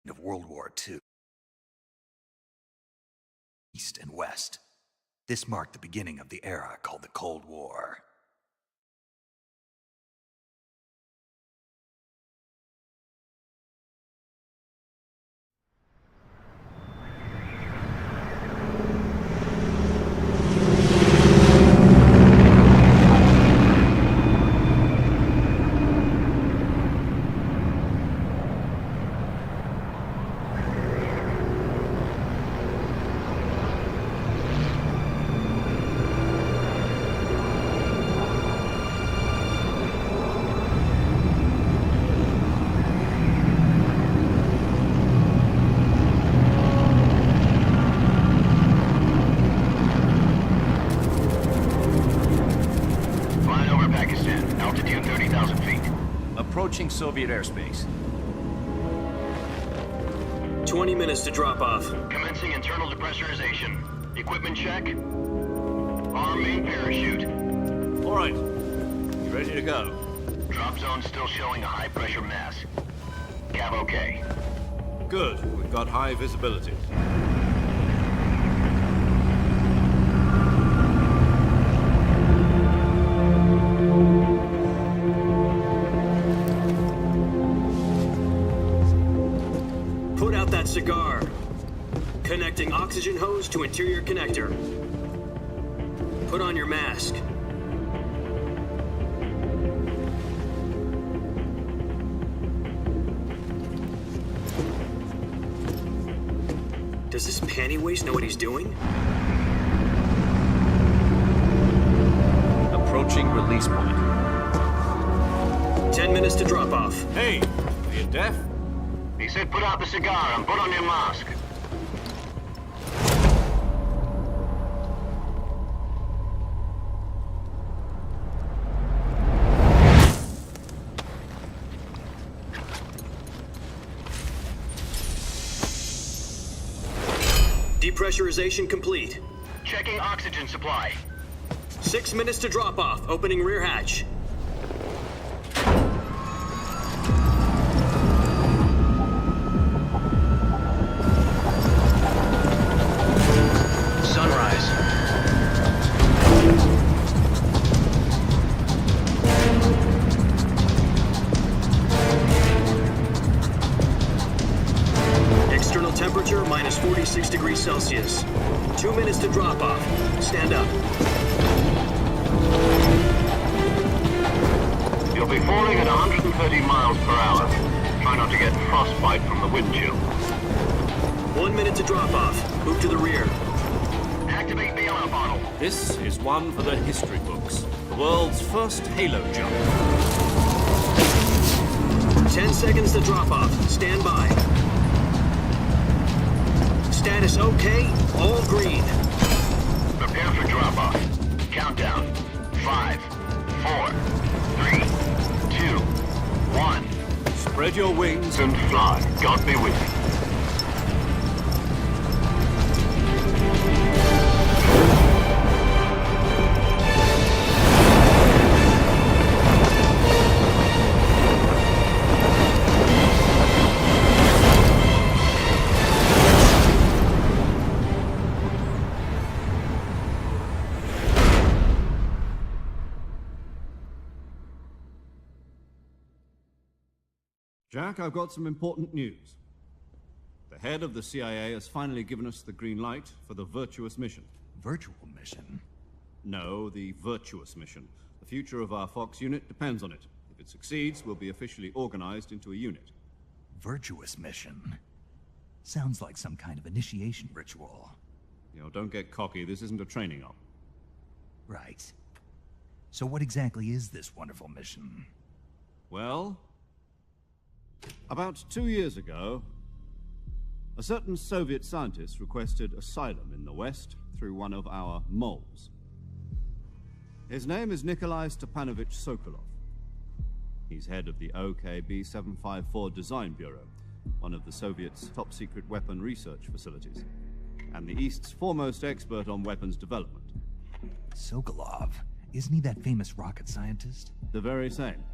of World War II. East and West. This marked the beginning of the era called the Cold War. Approaching Soviet airspace. 20 minutes to drop off. Commencing internal depressurization. Equipment check. Arm main parachute. All right. You ready to go? Drop zone still showing a high pressure mass. Cav okay. Good. We've got high visibility. Put out that cigar. Connecting oxygen hose to interior connector. Put on your mask. Does this panty waste know what he's doing? Approaching release point. 10 minutes to drop off. Hey, are you deaf? He said put out the cigar and put on your mask. Depressurization complete. Checking oxygen supply. 6 minutes to drop off. Opening rear hatch. Sunrise. External temperature minus 46 degrees Celsius. 2 minutes to drop off. Stand up. You'll be falling at 130 miles per hour. Try not to get frostbite from the wind chill. 1 minute to drop off. Move to the rear. Activate the alarm bottle. This is one for the history books. The world's first halo jump. 10 seconds to drop off. Stand by. Status okay. All green. Prepare for drop-off. Countdown. 5, 4, 3, 2, 1. Spread your wings And fly. God be with you. Jack, I've got some important news. The head of the CIA has finally given us the green light for the virtuous mission. Virtual mission? No, the virtuous mission. The future of our Fox unit depends on it. If it succeeds, we'll be officially organized into a unit. Virtuous mission? Sounds like some kind of initiation ritual. You know, don't get cocky. This isn't a training op. Right. So what exactly is this wonderful mission? Well, about 2 years ago, a certain Soviet scientist requested asylum in the West through one of our moles. His name is Nikolai Stepanovich Sokolov. He's head of the OKB 754 Design Bureau, one of the Soviets' top-secret weapon research facilities, and the East's foremost expert on weapons development. Sokolov? Isn't he that famous rocket scientist? The very same.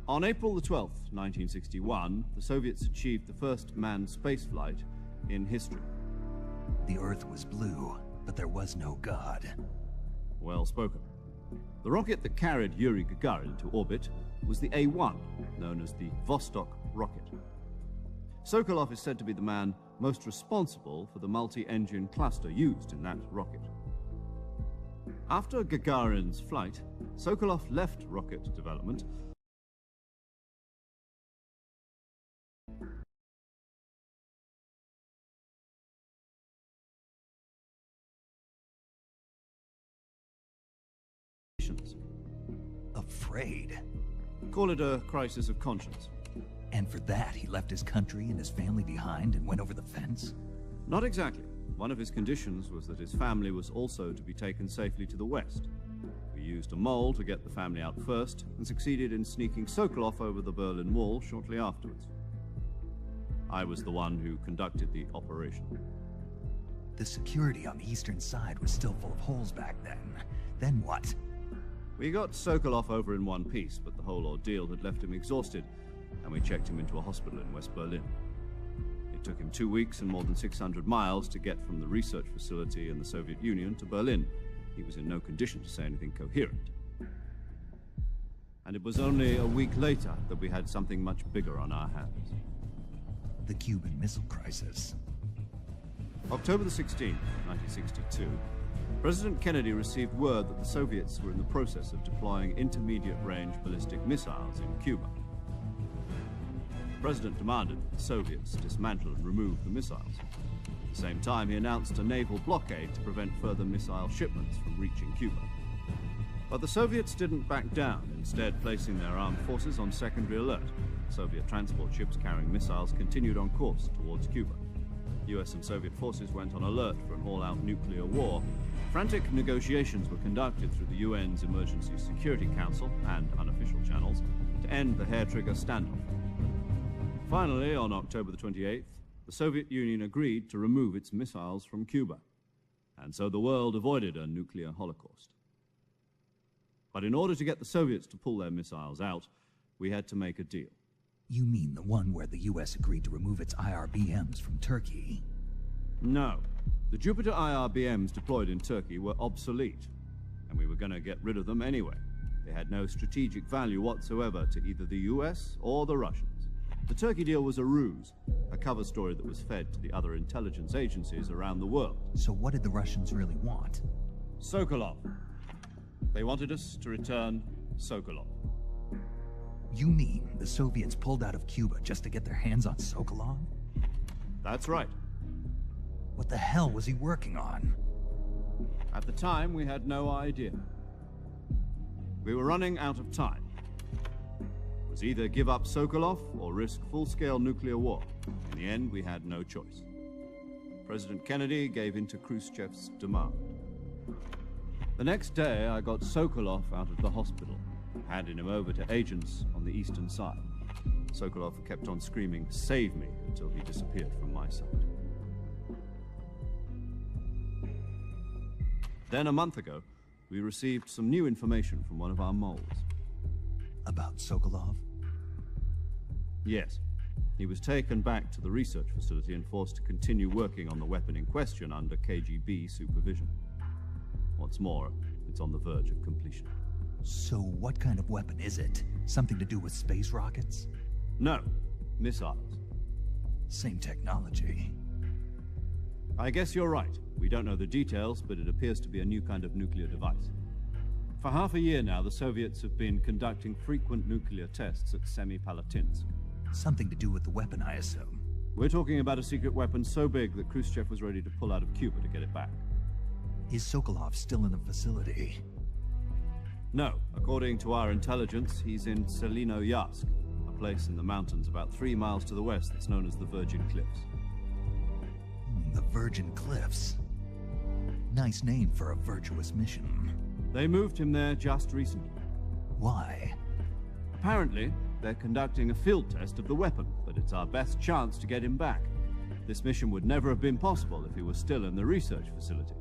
On April the 12th, 1961, the Soviets achieved the first manned spaceflight in history. The Earth was blue, but there was no God. Well spoken. The rocket that carried Yuri Gagarin to orbit was the A-1, known as the Vostok rocket. Sokolov is said to be the man most responsible for the multi-engine cluster used in that rocket. After Gagarin's flight, Sokolov left rocket development Afraid. Call it a crisis of conscience. And for that, he left his country and his family behind and went over the fence? Not exactly. One of his conditions was that his family was also to be taken safely to the west. We used a mole to get the family out first and succeeded in sneaking Sokolov over the Berlin Wall shortly afterwards. I was the one who conducted the operation. The security on the eastern side was still full of holes back then. Then what? We got Sokolov over in one piece, but the whole ordeal had left him exhausted, and we checked him into a hospital in West Berlin. It took him 2 weeks and more than 600 miles to get from the research facility in the Soviet Union to Berlin. He was in no condition to say anything coherent. And it was only a week later that we had something much bigger on our hands. The Cuban Missile Crisis. October the 16th, 1962, President Kennedy received word that the Soviets were in the process of deploying intermediate-range ballistic missiles in Cuba. The President demanded that the Soviets dismantle and remove the missiles. At the same time, he announced a naval blockade to prevent further missile shipments from reaching Cuba. But the Soviets didn't back down, instead placing their armed forces on secondary alert. Soviet transport ships carrying missiles continued on course towards Cuba. US and Soviet forces went on alert for an all-out nuclear war. Frantic negotiations were conducted through the UN's Emergency Security Council and unofficial channels to end the hair-trigger standoff. Finally, on October the 28th, the Soviet Union agreed to remove its missiles from Cuba, and so the world avoided a nuclear holocaust. But in order to get the Soviets to pull their missiles out, we had to make a deal. You mean the one where the US agreed to remove its IRBMs from Turkey? No. The Jupiter IRBMs deployed in Turkey were obsolete, and we were going to get rid of them anyway. They had no strategic value whatsoever to either the US or the Russians. The Turkey deal was a ruse, a cover story that was fed to the other intelligence agencies around the world. So what did the Russians really want? Sokolov. They wanted us to return Sokolov. You mean the Soviets pulled out of Cuba just to get their hands on Sokolov? That's right. What the hell was he working on? At the time, we had no idea. We were running out of time. It was either give up Sokolov or risk full-scale nuclear war. In the end, we had no choice. President Kennedy gave in to Khrushchev's demand. The next day, I got Sokolov out of the hospital, handing him over to agents on the eastern side. Sokolov kept on screaming, "Save me," until he disappeared from my sight. Then a month ago, we received some new information from one of our moles. About Sokolov? Yes. He was taken back to the research facility and forced to continue working on the weapon in question under KGB supervision. What's more, it's on the verge of completion. So what kind of weapon is it? Something to do with space rockets? No, missiles. Same technology. I guess you're right. We don't know the details, but it appears to be a new kind of nuclear device. For half a year now, the Soviets have been conducting frequent nuclear tests at Semipalatinsk. Something to do with the weapon, I assume. We're talking about a secret weapon so big that Khrushchev was ready to pull out of Cuba to get it back. Is Sokolov still in the facility? No. According to our intelligence, he's in Selinoyarsk, a place in the mountains about 3 miles to the west that's known as the Virgin Cliffs. The Virgin Cliffs. Nice name for a virtuous mission. They moved him there just recently. Why? Apparently, they're conducting a field test of the weapon, but it's our best chance to get him back. This mission would never have been possible if he was still in the research facility.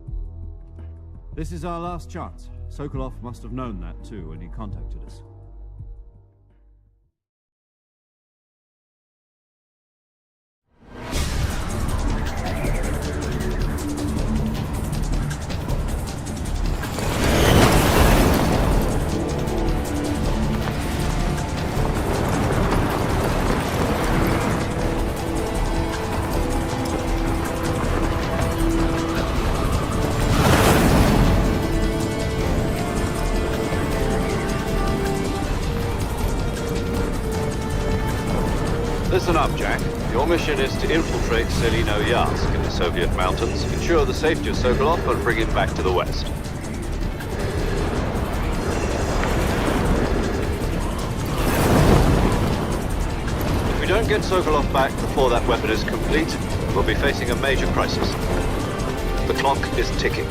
This is our last chance. Sokolov must have known that too when he contacted us. Listen up, Jack. Your mission is to infiltrate Selino-Yarsk in the Soviet mountains, ensure the safety of Sokolov, and bring him back to the West. If we don't get Sokolov back before that weapon is complete, we'll be facing a major crisis. The clock is ticking.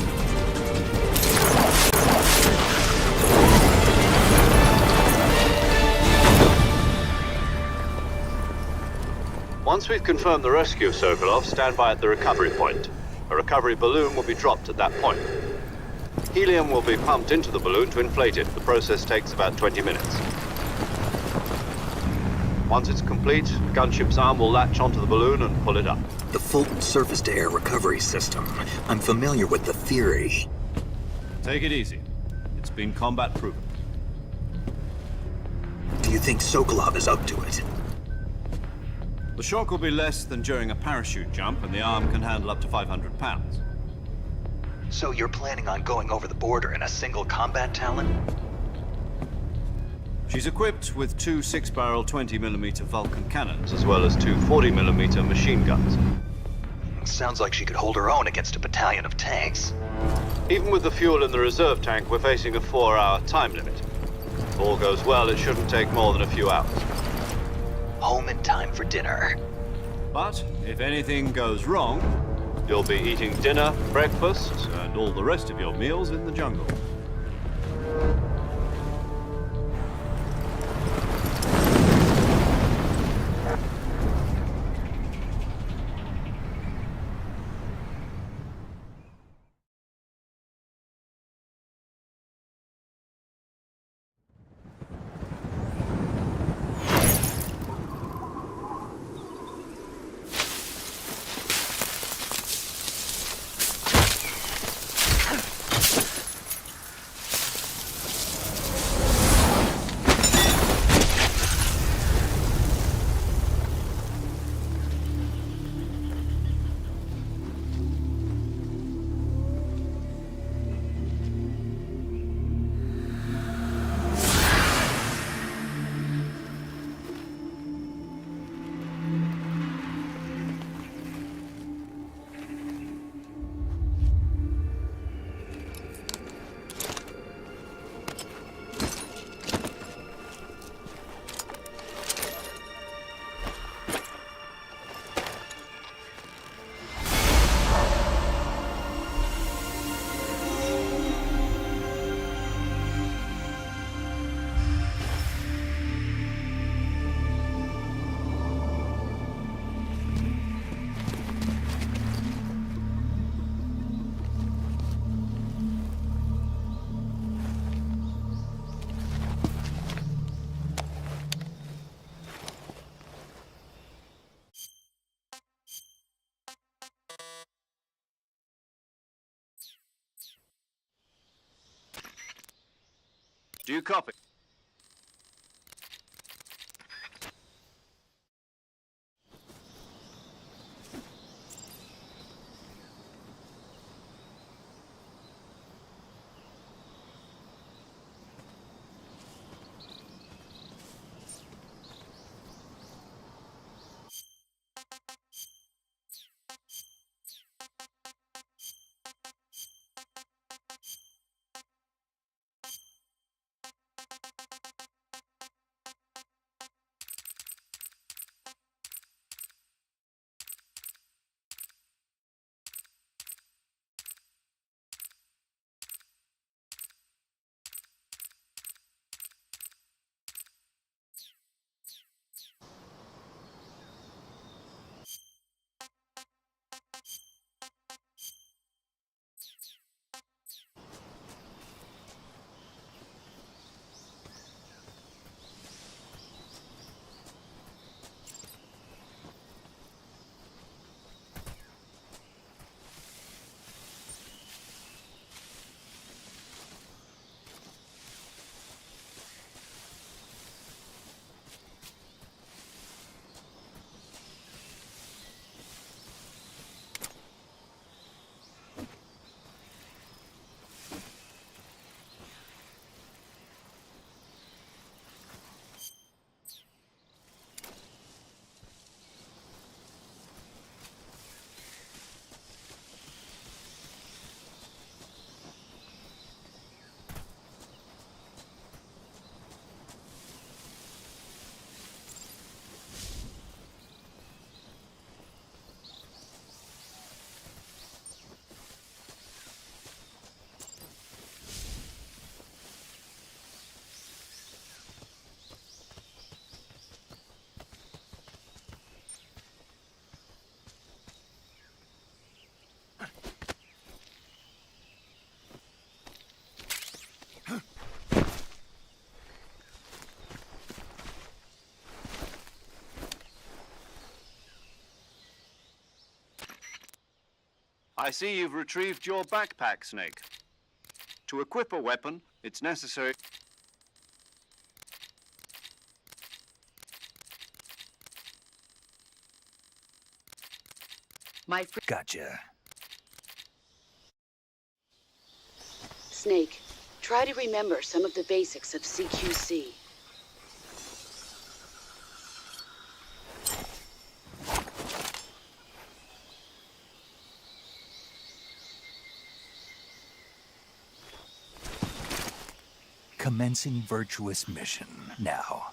Once we've confirmed the rescue of Sokolov, stand by at the recovery point. A recovery balloon will be dropped at that point. Helium will be pumped into the balloon to inflate it. The process takes about 20 minutes. Once it's complete, the gunship's arm will latch onto the balloon and pull it up. The Fulton surface-to-air recovery system. I'm familiar with the theory. Take it easy. It's been combat proven. Do you think Sokolov is up to it? The shock will be less than during a parachute jump, and the arm can handle up to 500 pounds. So you're planning on going over the border in a single combat Talon? She's equipped with two 6-barrel 20mm Vulcan cannons, As well as two 40mm machine guns. Sounds like she could hold her own against a battalion of tanks. Even with the fuel in the reserve tank, we're facing a 4-hour time limit. If all goes well, it shouldn't take more than a few hours. Home in time for dinner. But if anything goes wrong, You'll be eating dinner, breakfast, and all the rest of your meals in the jungle. Do you copy? I see you've retrieved your backpack, Snake. To equip a weapon, it's necessary... Gotcha. Snake, try to remember some of the basics of CQC. Commencing virtuous mission now.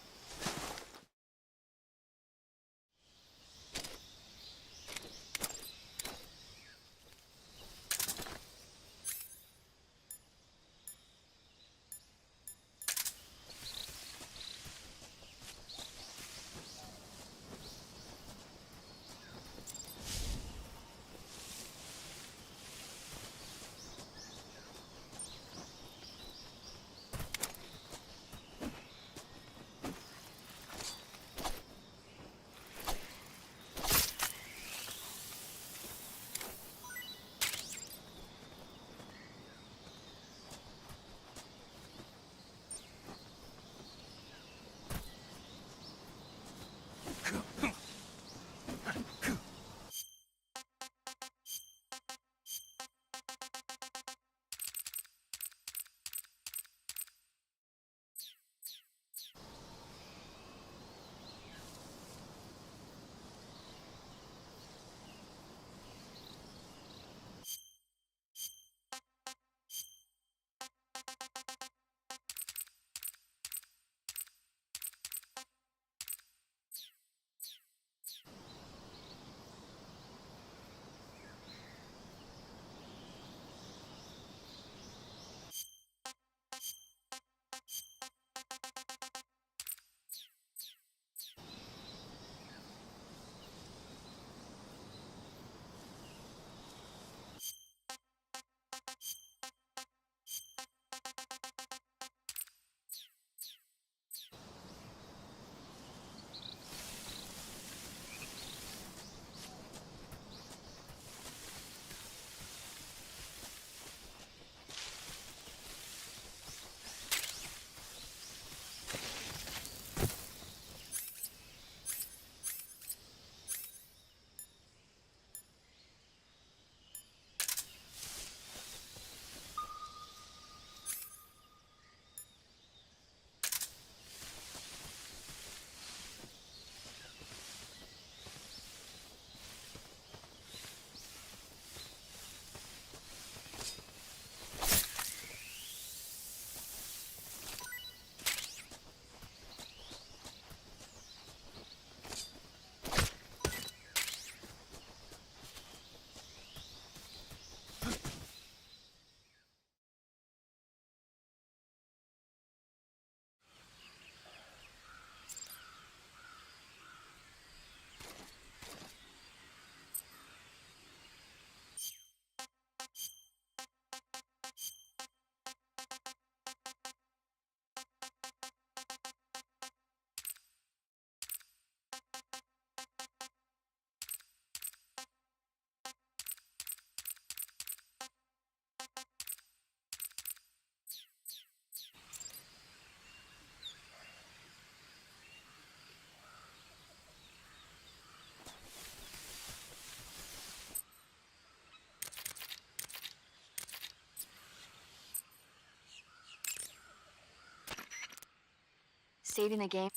Saving the game.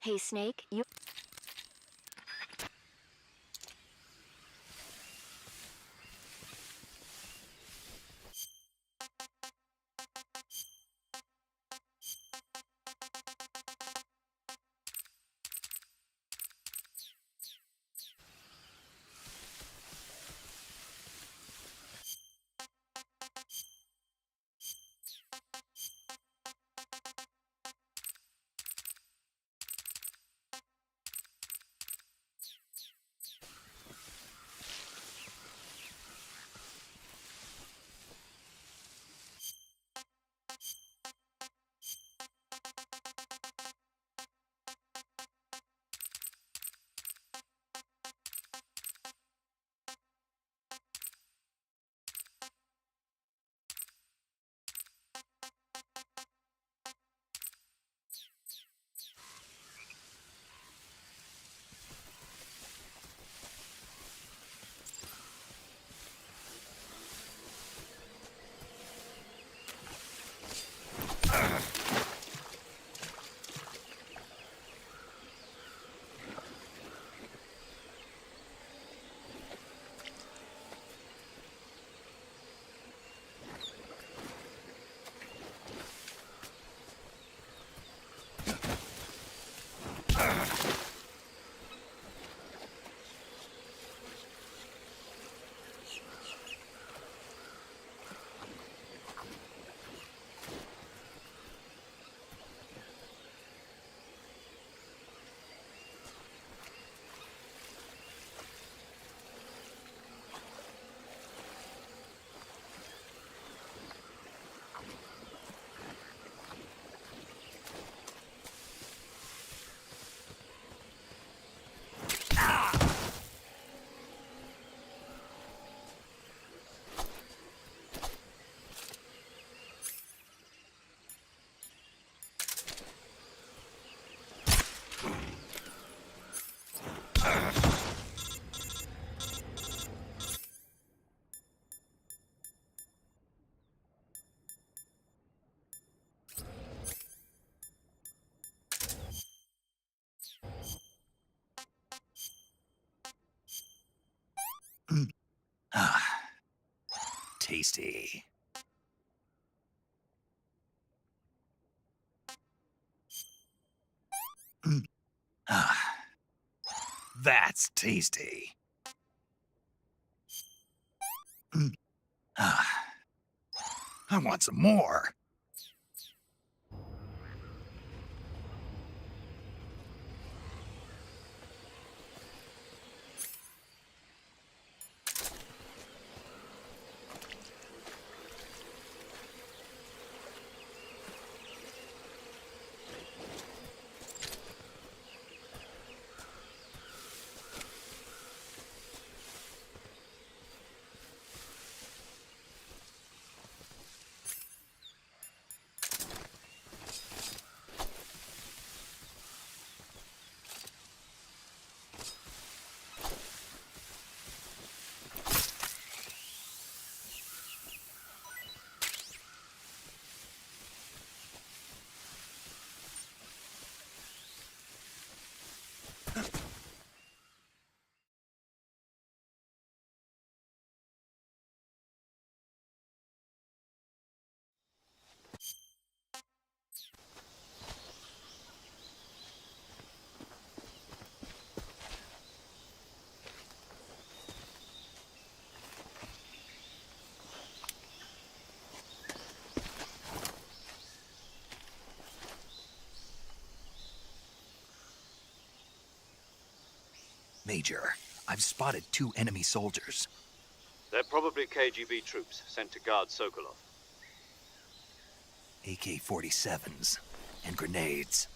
Hey, Snake, you... Tasty. That's tasty. I want some more. Major, I've spotted 2 enemy soldiers. They're probably KGB troops sent to guard Sokolov. AK-47s and grenades.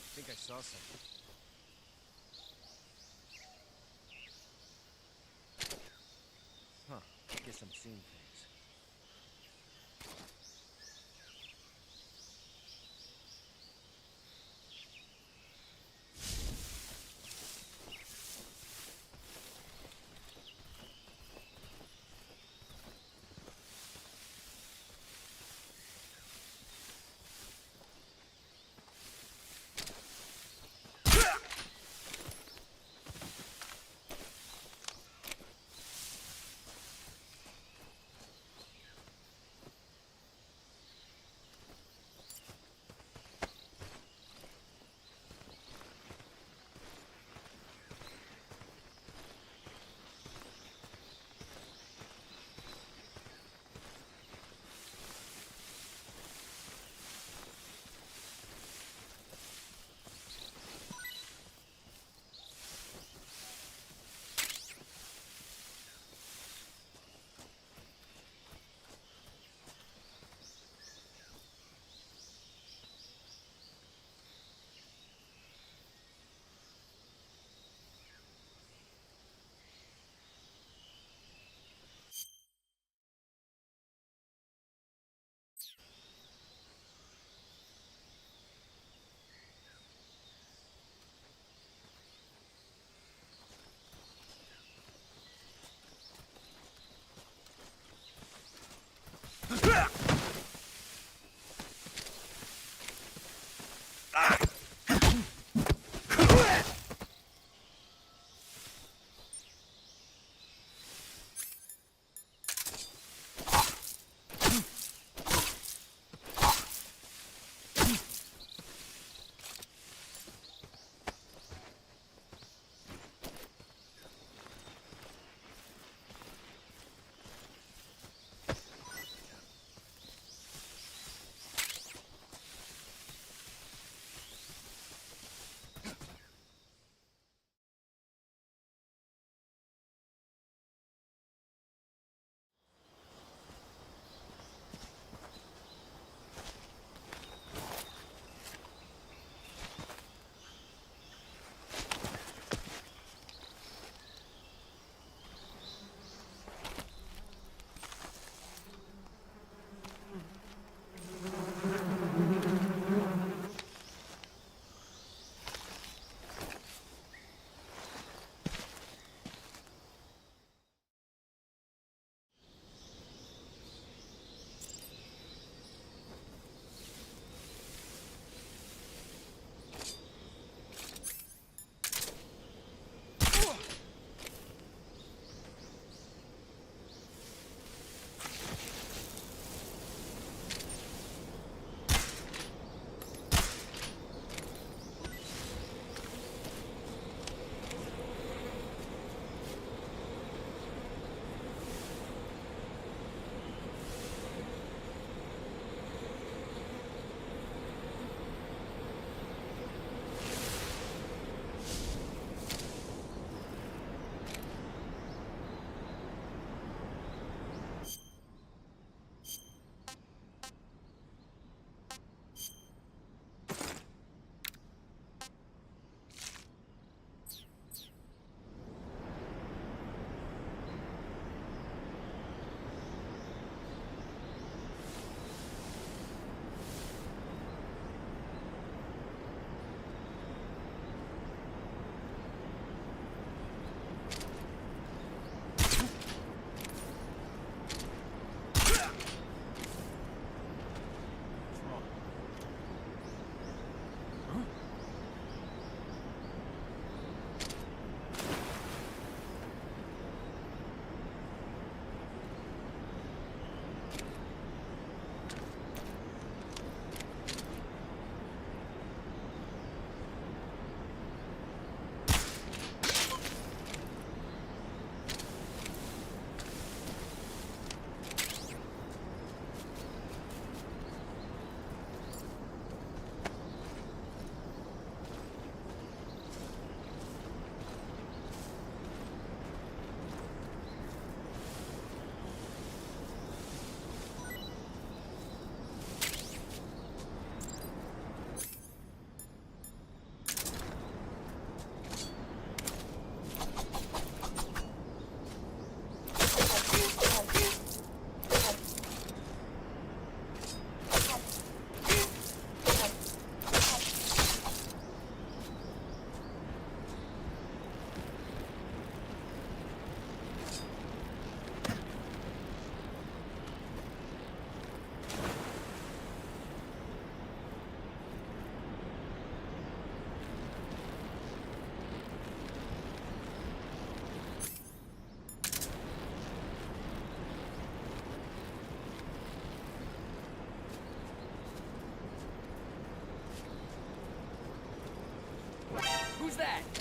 I think I saw something. Huh. Guess I'm seeing things. that?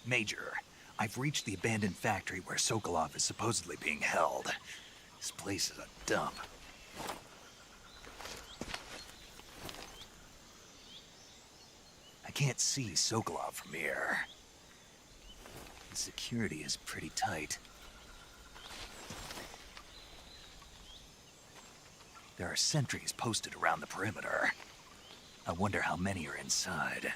Major, I've reached the abandoned factory where Sokolov is supposedly being held. This place is a dump. I can't see Sokolov from here. The security is pretty tight. There are sentries posted around the perimeter. I wonder how many are inside.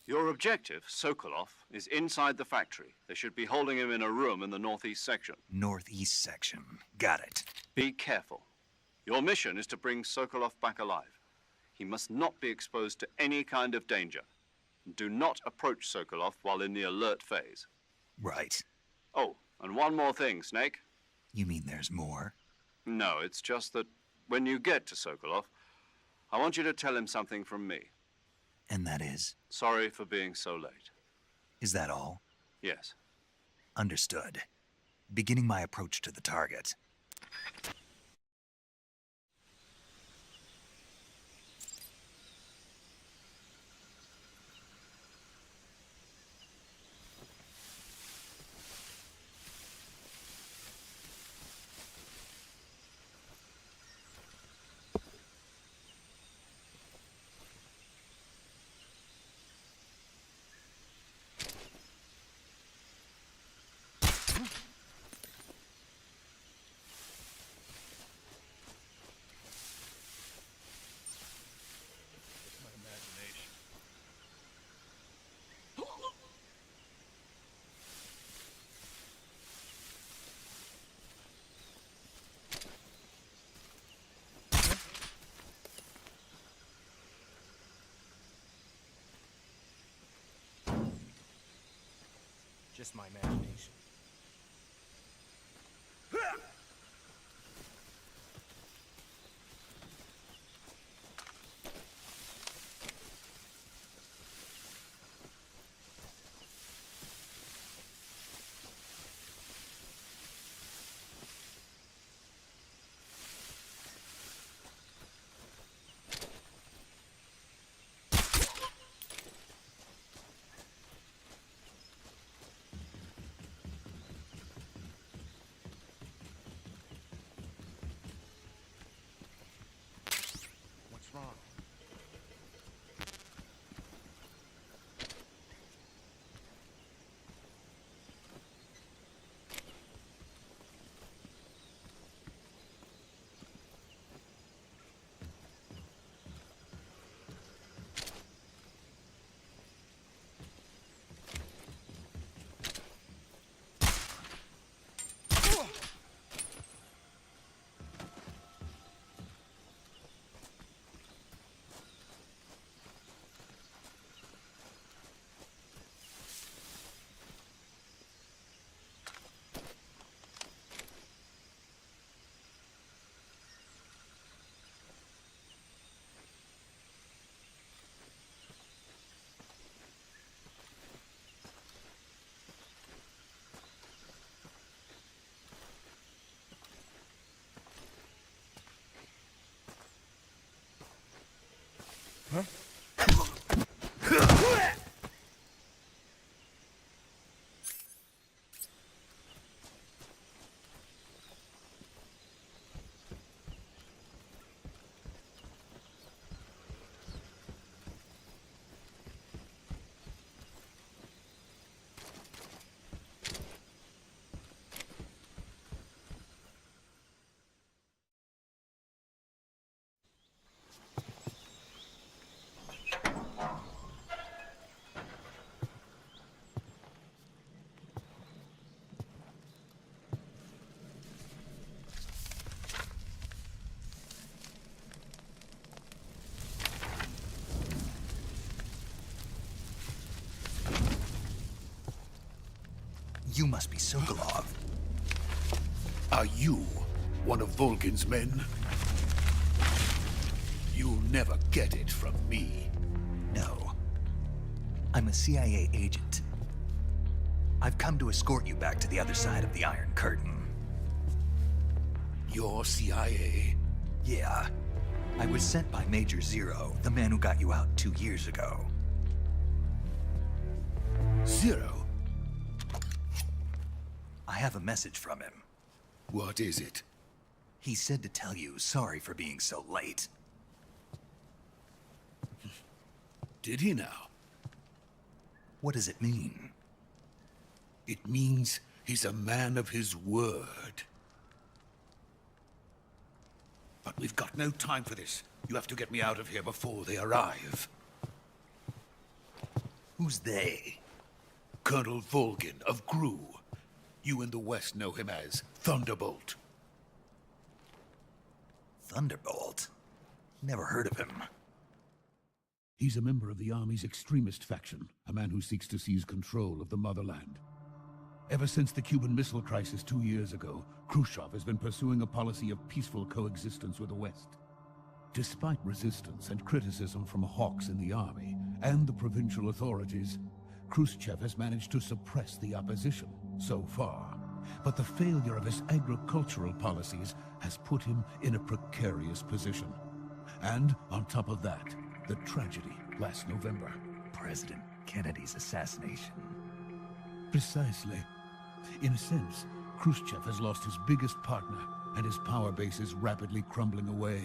Your objective, Sokolov, is inside the factory. They should be holding him in a room in the northeast section. Northeast section. Got it. Be careful. Your mission is to bring Sokolov back alive. He must not be exposed to any kind of danger. Do not approach Sokolov while in the alert phase. Right. Oh, and one more thing, Snake. You mean there's more? No, it's just that when you get to Sokolov, I want you to tell him something from me. And that is? Sorry for being so late. Is that all? Yes. Understood. Beginning my approach to the target. just my imagination. What's wrong? You must be Sokolov. Are you one of Volgin's men? You'll never get it from me. No. I'm a CIA agent. I've come to escort you back to the other side of the Iron Curtain. You're CIA? Yeah. I was sent by Major Zero, the man who got you out 2 years ago. Zero? I have a message from him. What is it? He said to tell you sorry for being so late. Did he now? What does it mean? It means he's a man of his word. But we've got no time for this. You have to get me out of here before they arrive. Who's they? Colonel Volgin of GRU. You in the West know him as Thunderbolt. Thunderbolt? Never heard of him. He's a member of the Army's extremist faction, a man who seeks to seize control of the motherland. Ever since the Cuban Missile Crisis 2 years ago, Khrushchev has been pursuing a policy of peaceful coexistence with the West. Despite resistance and criticism from hawks in the army and the provincial authorities, Khrushchev has managed to suppress the opposition so far. But the failure of his agricultural policies has put him in a precarious position. And on top of that, the tragedy last November. President Kennedy's assassination. Precisely. In a sense, Khrushchev has lost his biggest partner, and his power base is rapidly crumbling away.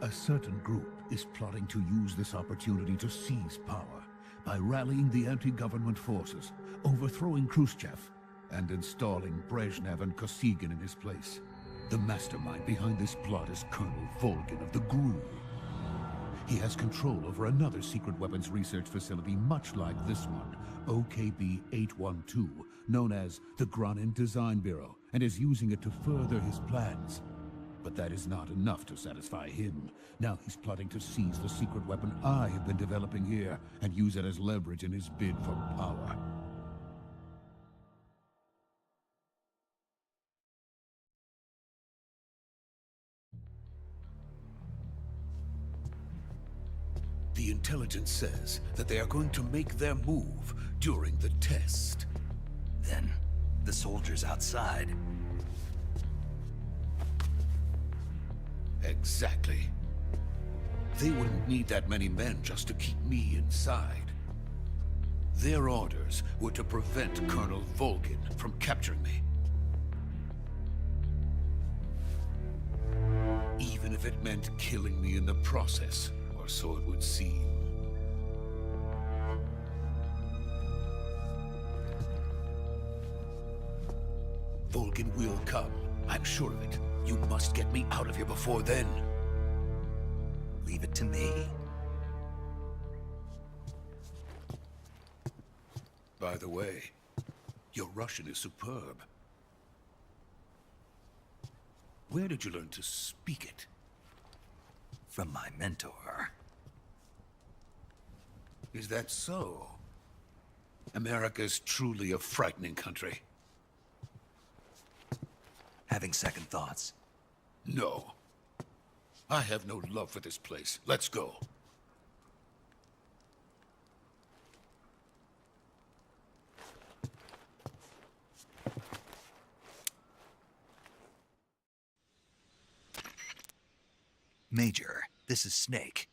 A certain group is plotting to use this opportunity to seize power by rallying the anti-government forces, overthrowing Khrushchev, and installing Brezhnev and Kosygin in his place. The mastermind behind this plot is Colonel Volgin of the GRU. He has control over another secret weapons research facility much like this one, OKB-812, known as the Granin Design Bureau, and is using it to further his plans. But that is not enough to satisfy him. Now he's plotting to seize the secret weapon I have been developing here and use it as leverage in his bid for power. The intelligence says that they are going to make their move during the test. Then, the soldiers outside. Exactly. They wouldn't need that many men just to keep me inside. Their orders were to prevent Colonel Volgin from capturing me. Even if it meant killing me in the process, or so it would seem. Volgin will come. I'm sure of it. You must get me out of here before then. Leave it to me. By the way, your Russian is superb. Where did you learn to speak it? From my mentor. Is that so? America's truly a frightening country. Having second thoughts. No. I have no love for this place. Let's go. Major, this is Snake.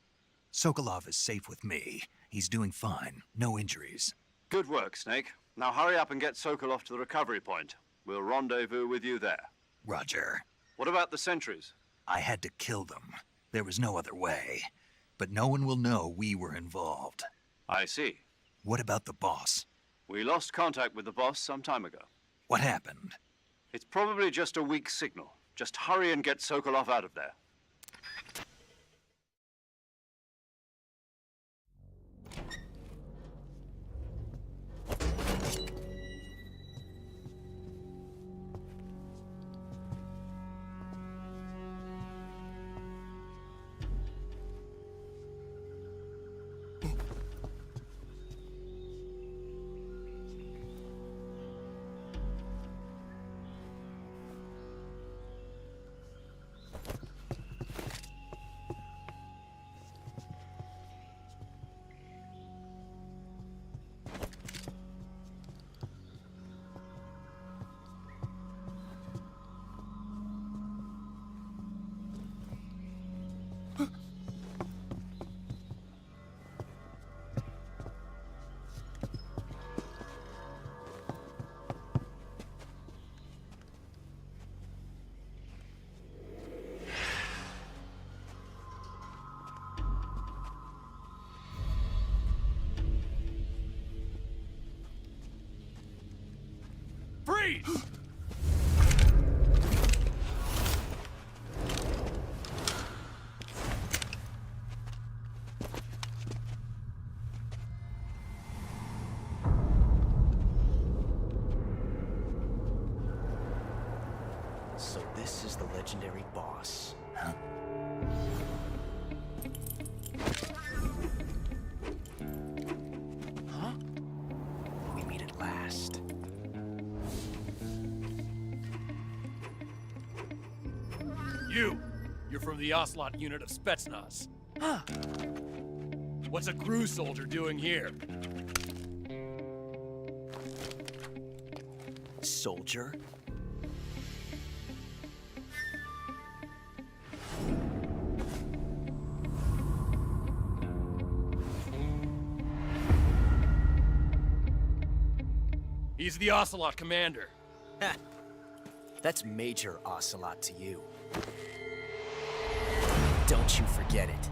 Sokolov is safe with me. He's doing fine. No injuries. Good work, Snake. Now hurry up and get Sokolov to the recovery point. We'll rendezvous with you there. Roger. What about the sentries? I had to kill them. There was no other way. But no one will know we were involved. I see. What about the boss? We lost contact with the boss some time ago. What happened? It's probably just a weak signal. Just hurry and get Sokolov out of there. Freeze! So this is the legendary boss. Huh? Huh? We meet at last. You're from the Ocelot unit of Spetsnaz. Huh. What's a crew soldier doing here? Soldier? He's the Ocelot commander. Ha! That's Major Ocelot to you. Don't you forget it.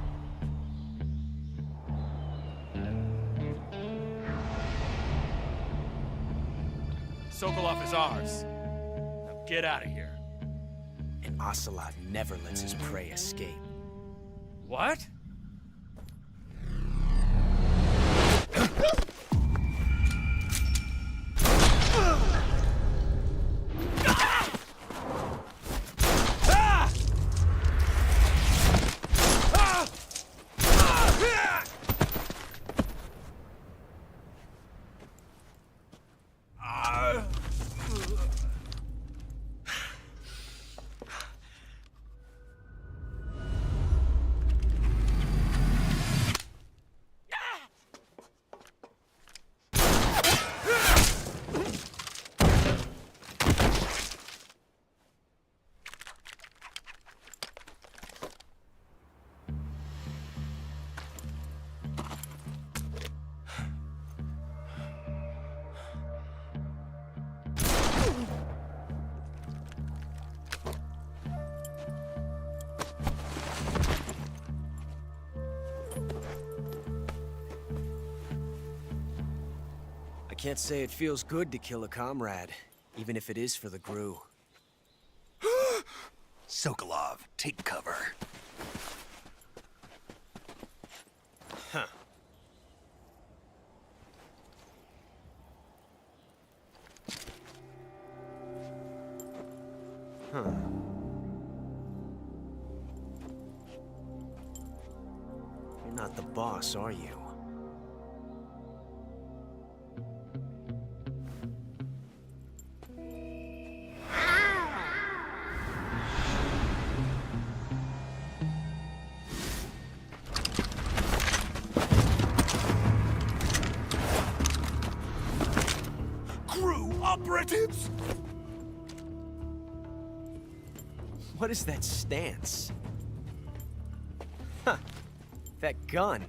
Sokolov is ours. Now get out of here. And Ocelot never lets his prey escape. What? Can't say it feels good to kill a comrade, even if it is for the GRU. Sokolov, take cover. Huh. Huh. You're not the boss, are you? GRU operatives! What is that stance? Huh. That gun.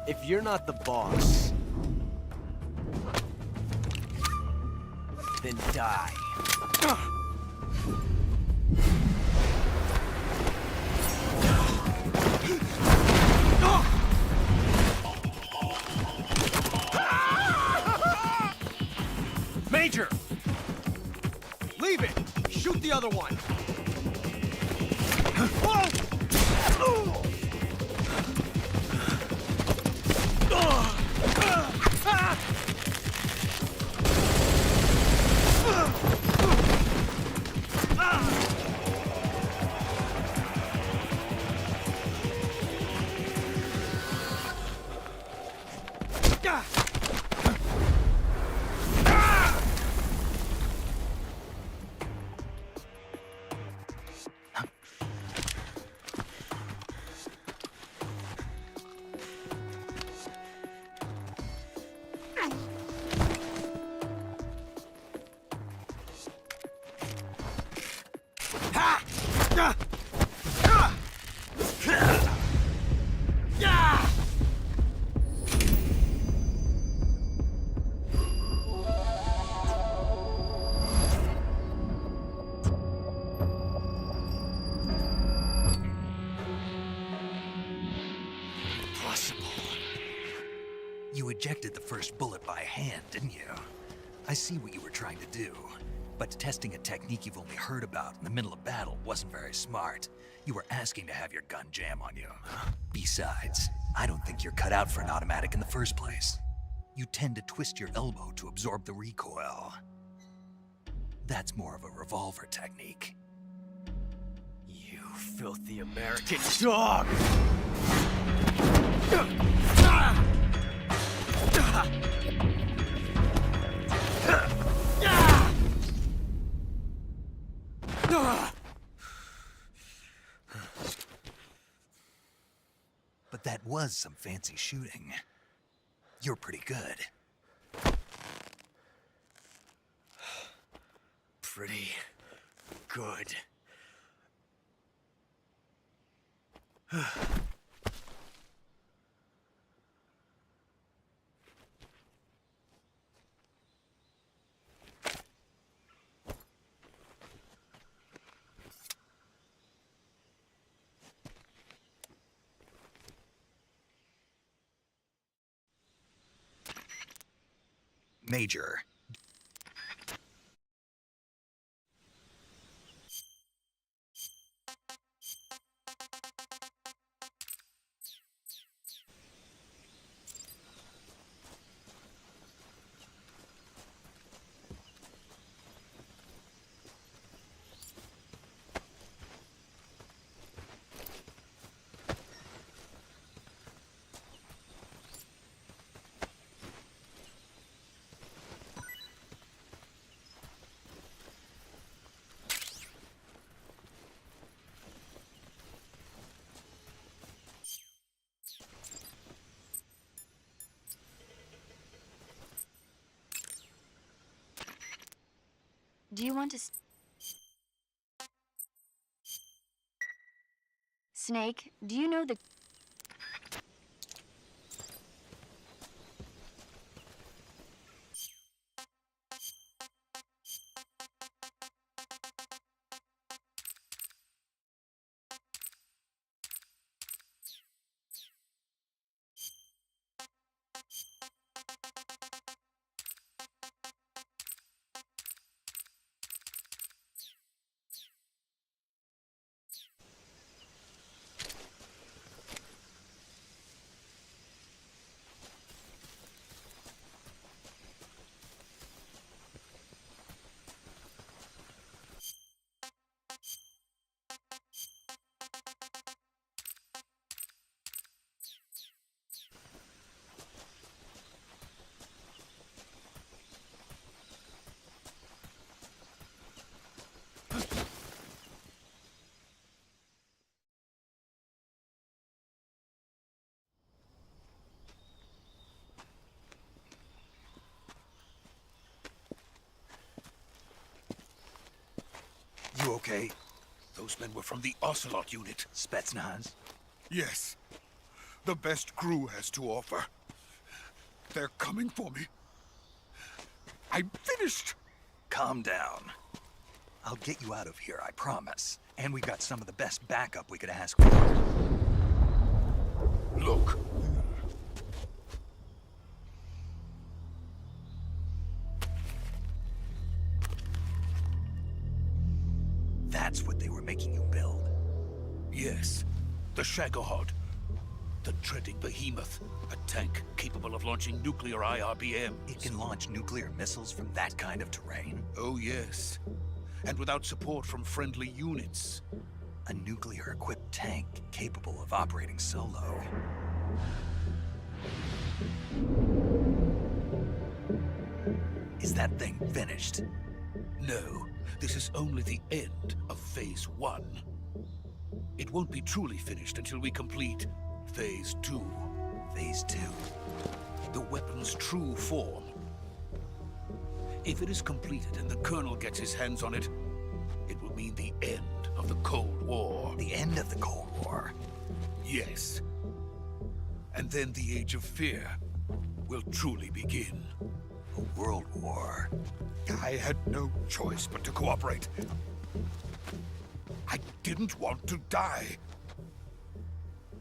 If you're not the boss, then die. Major! Leave it! Shoot the other one! You ejected the first bullet by hand, didn't you? I see what you were trying to do. But testing a technique you've only heard about in the middle of battle wasn't very smart. You were asking to have your gun jam on you. Besides, I don't think you're cut out for an automatic in the first place. You tend to twist your elbow to absorb the recoil. That's more of a revolver technique. You filthy American dog! But that was some fancy shooting. You're pretty good. Pretty good. Major. Do you want to... Snake, do you know the... okay? Those men were from the Ocelot unit. Spetsnaz? Yes. The best crew has to offer. They're coming for me. I'm finished. Calm down. I'll get you out of here, I promise. And we've got some of the best backup we could ask for. Look. That's what they were making you build? Yes. The Shagohod. The dreading behemoth. A tank capable of launching nuclear IRBMs. It can launch nuclear missiles from that kind of terrain? Oh, yes. And without support from friendly units. A nuclear-equipped tank capable of operating solo. Is that thing finished? No. This is only the end of Phase 1. It won't be truly finished until we complete Phase 2. Phase 2? The weapon's true form. If it is completed and the Colonel gets his hands on it, it will mean the end of the Cold War. The end of the Cold War? Yes. And then the Age of Fear will truly begin. A world war? I had no choice but to cooperate. I didn't want to die.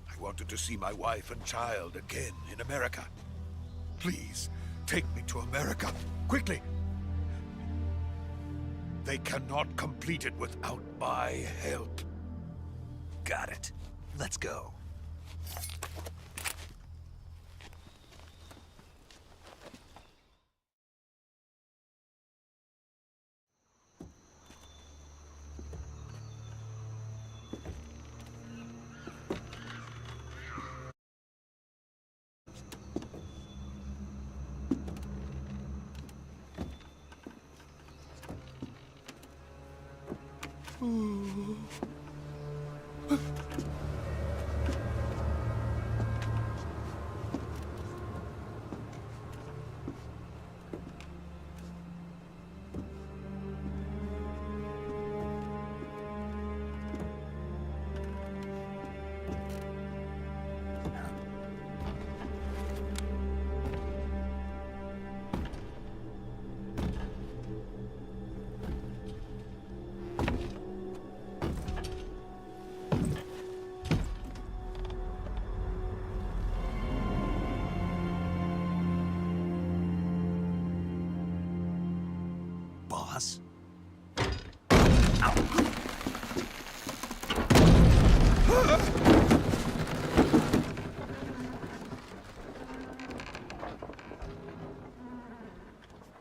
I wanted to see my wife and child again in America. Please, take me to America, quickly. They cannot complete it without my help. Got it. Let's go. Boss?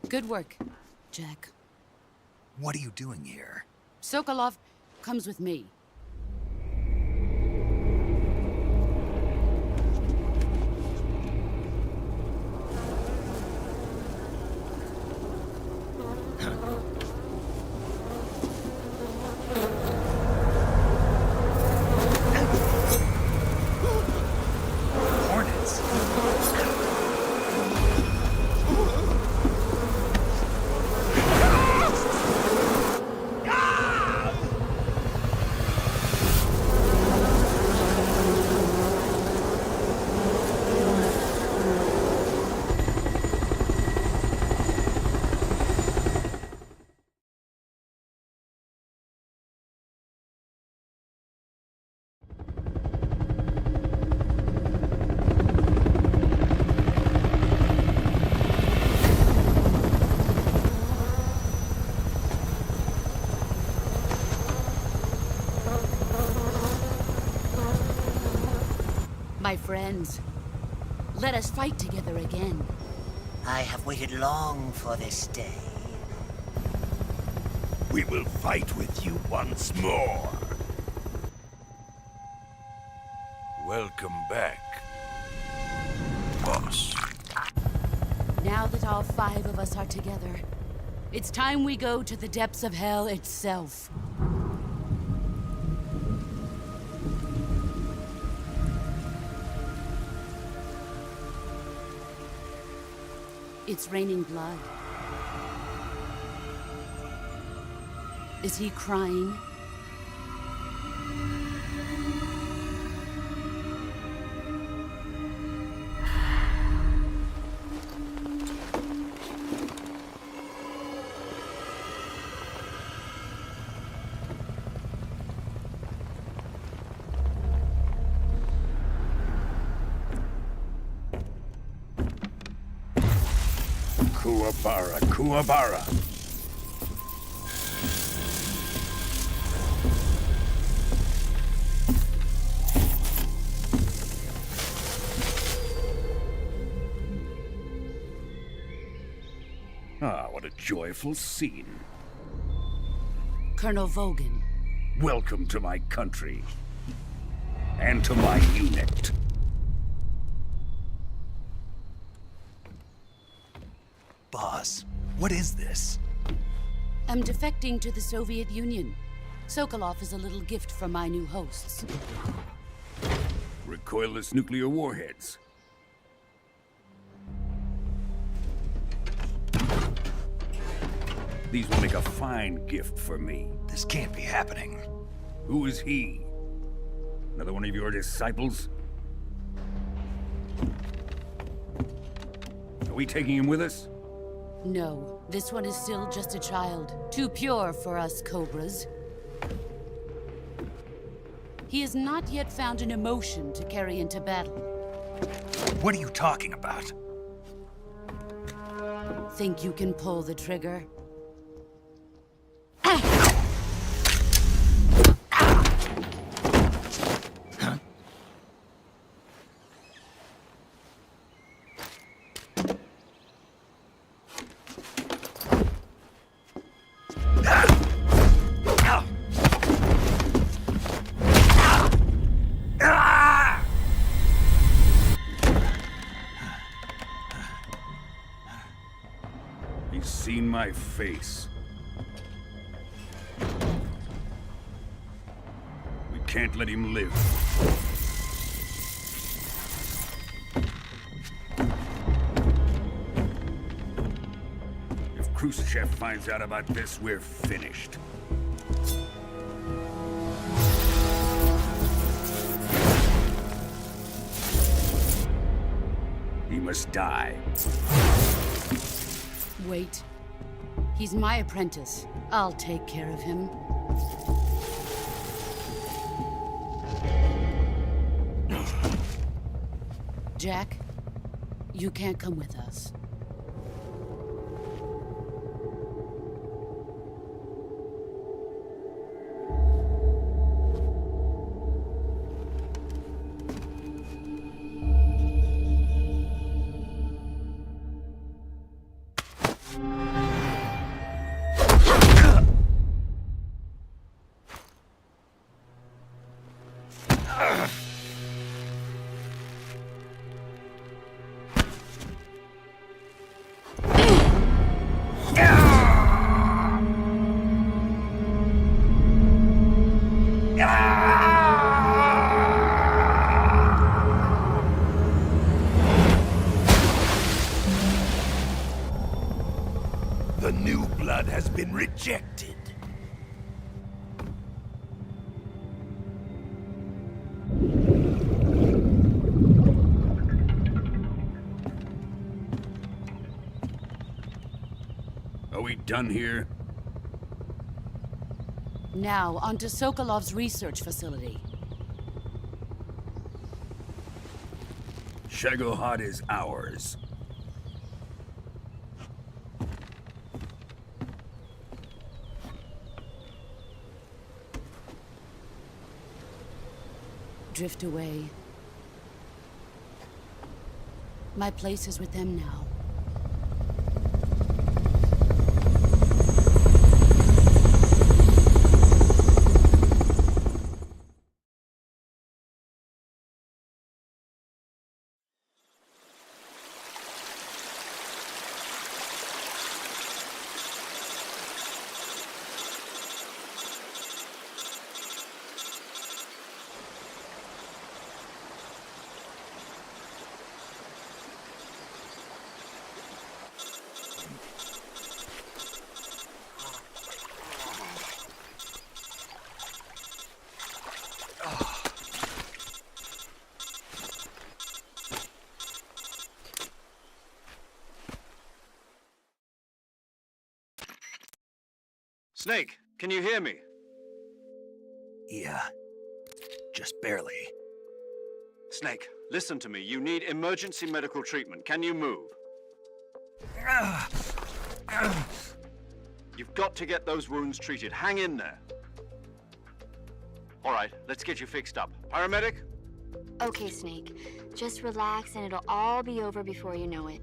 Good work, Jack. What are you doing here? Sokolov comes with me. My friends, let us fight together again. I have waited long for this day. We will fight with you once more. Welcome back, boss. Now that all 5 of us are together, it's time we go to the depths of hell itself. It's raining blood. Is he crying? Kuwabara, Kuwabara. Ah, what a joyful scene. Colonel Vogan. Welcome to my country. And to my unit. Boss, what is this? I'm defecting to the Soviet Union. Sokolov is a little gift from my new hosts. Recoilless nuclear warheads. These will make a fine gift for me. This can't be happening. Who is he? Another one of your disciples? Are we taking him with us? No, this one is still just a child. Too pure for us Cobras. He has not yet found an emotion to carry into battle. What are you talking about? Think you can pull the trigger? He's seen my face. We can't let him live. If Khrushchev finds out about this, we're finished. He must die. Wait. He's my apprentice. I'll take care of him. Jack, you can't come with us. The new blood has been rejected. Are we done here? Now, onto Sokolov's research facility. Shagohod is ours. Drift away. My place is with them now. Snake, can you hear me? Yeah. Just barely. Snake, listen to me. You need emergency medical treatment. Can you move? You've got to get those wounds treated. Hang in there. All right, let's get you fixed up. Paramedic? Okay, Snake. Just relax and it'll all be over before you know it.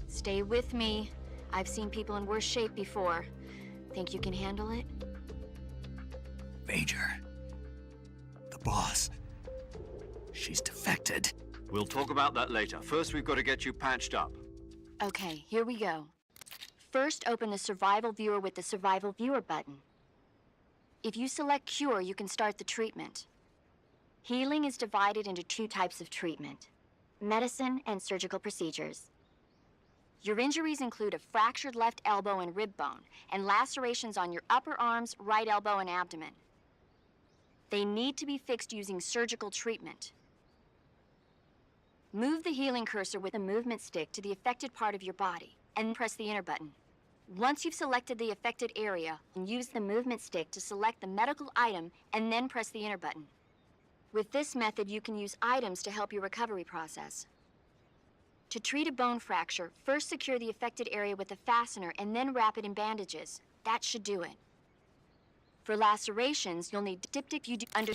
Stay with me. I've seen people in worse shape before. Think you can handle it? Major. The boss. She's defected. We'll talk about that later. First, we've got to get you patched up. Okay, here we go. First, open the Survival Viewer with the Survival Viewer button. If you select Cure, you can start the treatment. Healing is divided into 2 types of treatment: medicine and surgical procedures. Your injuries include a fractured left elbow and rib bone, and lacerations on your upper arms, right elbow, and abdomen. They need to be fixed using surgical treatment. Move the healing cursor with a movement stick to the affected part of your body, and press the enter button. Once you've selected the affected area, use the movement stick to select the medical item, and then press the enter button. With this method, you can use items to help your recovery process. To treat a bone fracture, first secure the affected area with a fastener and then wrap it in bandages. That should do it. For lacerations, you'll need diptych you do under...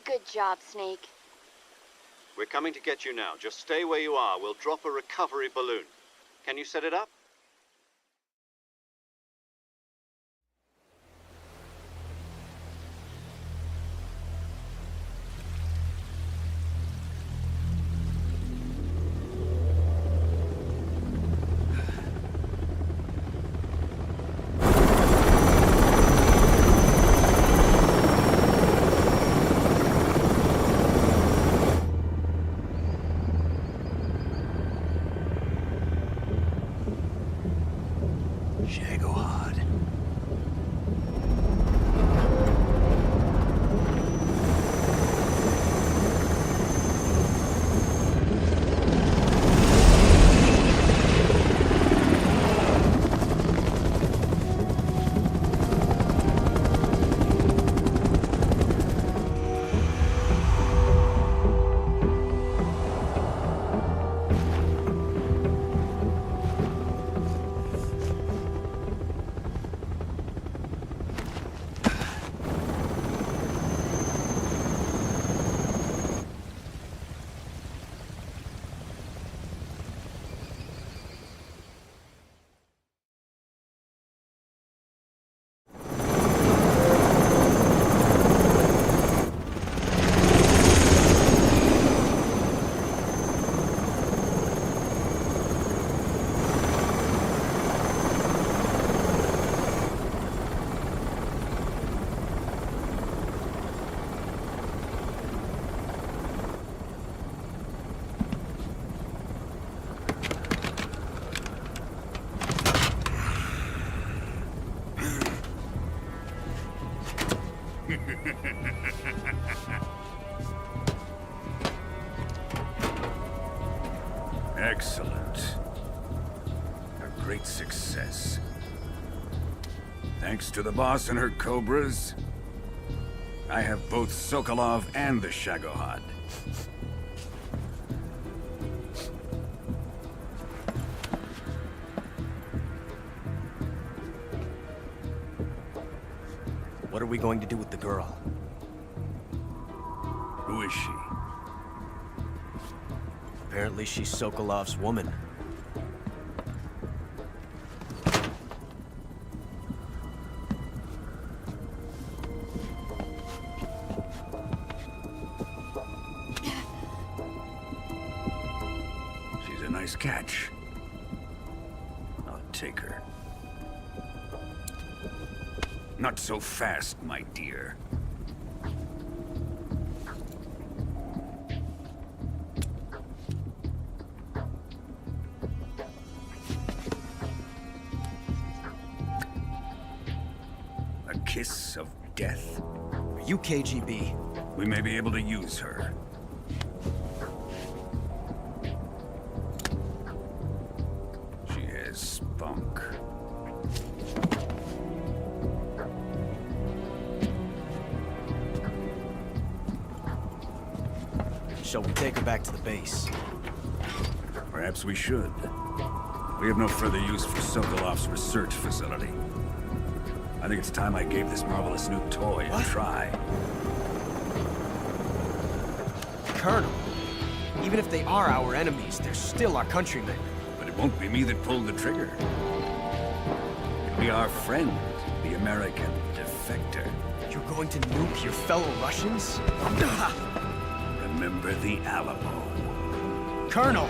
Good job, Snake. We're coming to get you now. Just stay where you are. We'll drop a recovery balloon. Can you set it up? Excellent. A great success. Thanks to the boss and her cobras, I have both Sokolov and the Shagohod. What are we going to do with the girl? Who is she? Apparently she's Sokolov's woman. She's a nice catch. I'll take her. Not so fast, my dear. A kiss of death? Are you KGB? We may be able to use her. She has spunk. Shall we take her back to the base? Perhaps we should. We have no further use for Sokolov's research facility. I think it's time I gave this marvelous new toy a try. Colonel, even if they are our enemies, they're still our countrymen. But it won't be me that pulled the trigger. It'll be our friend, the American defector. You're going to nuke your fellow Russians? Remember the Alamo. Colonel!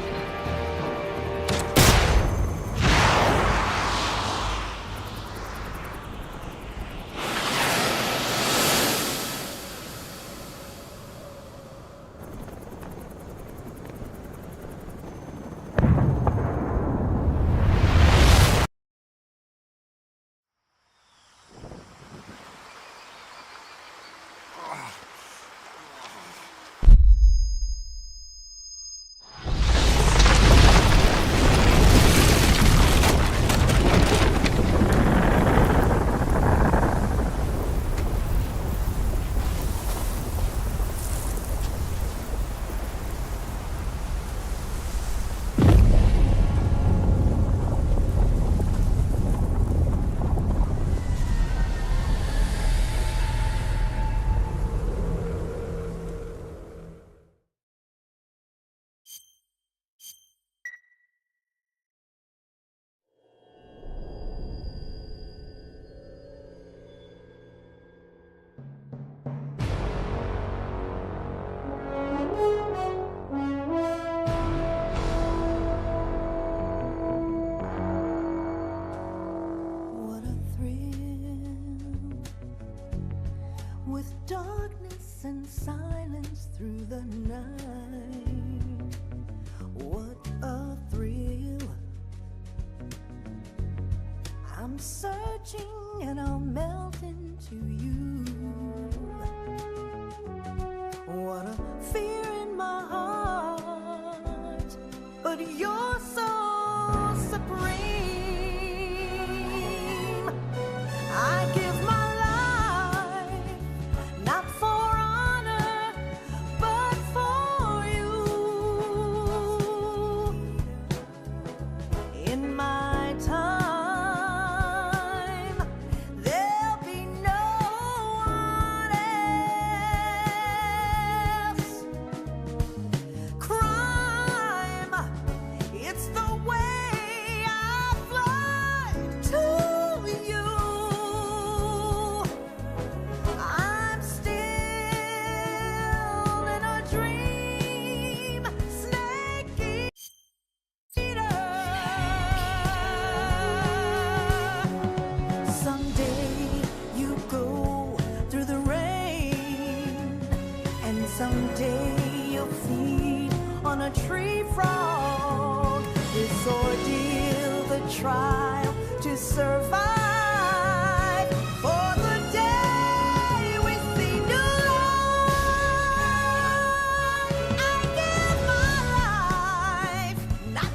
Not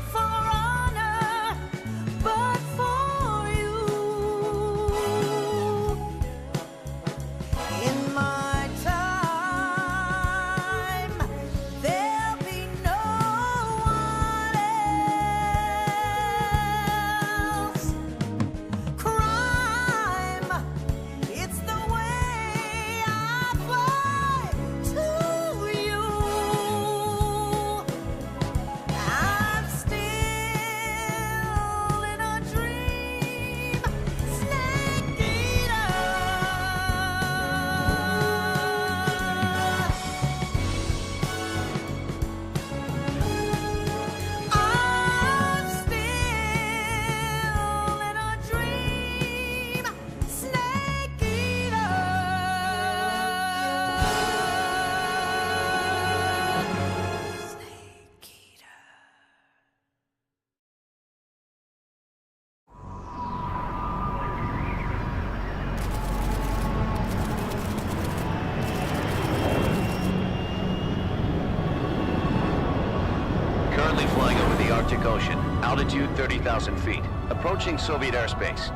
30,000 feet, approaching Soviet airspace.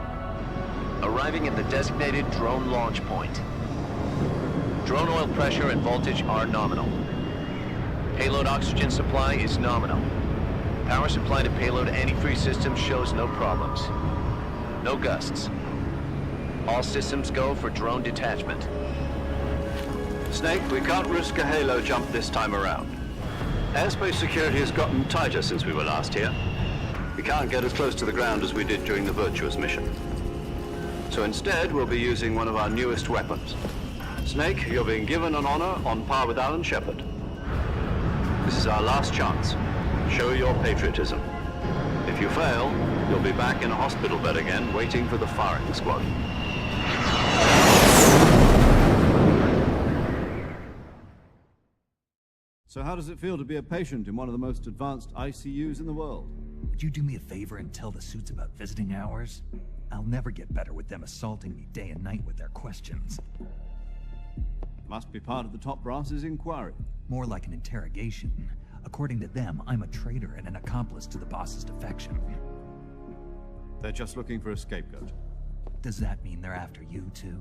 Arriving at the designated drone launch point. Drone oil pressure and voltage are nominal. Payload oxygen supply is nominal. Power supply to payload antifreeze system shows no problems. No gusts. All systems go for drone detachment. Snake, we can't risk a halo jump this time around. Airspace security has gotten tighter since we were last here. We can't get as close to the ground as we did during the Virtuous mission. So instead, we'll be using one of our newest weapons. Snake, you're being given an honor on par with Alan Shepard. This is our last chance. Show your patriotism. If you fail, you'll be back in a hospital bed again, waiting for the firing squad. So how does it feel to be a patient in one of the most advanced ICUs in the world? Would you do me a favor and tell the suits about visiting hours? I'll never get better with them assaulting me day and night with their questions. Must be part of the top brass's inquiry. More like an interrogation. According to them, I'm a traitor and an accomplice to the boss's defection. They're just looking for a scapegoat. Does that mean they're after you too?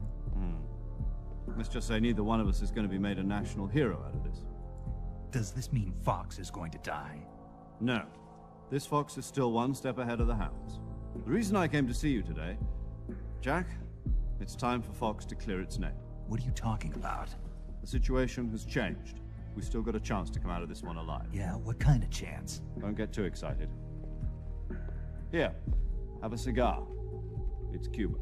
Let's just say neither one of us is going to be made a national hero out of this. Does this mean Fox is going to die? No. This Fox is still one step ahead of the hounds. The reason I came to see you today, Jack, it's time for Fox to clear its name. What are you talking about? The situation has changed. We've still got a chance to come out of this one alive. Yeah, what kind of chance? Don't get too excited. Here, have a cigar. It's Cuban.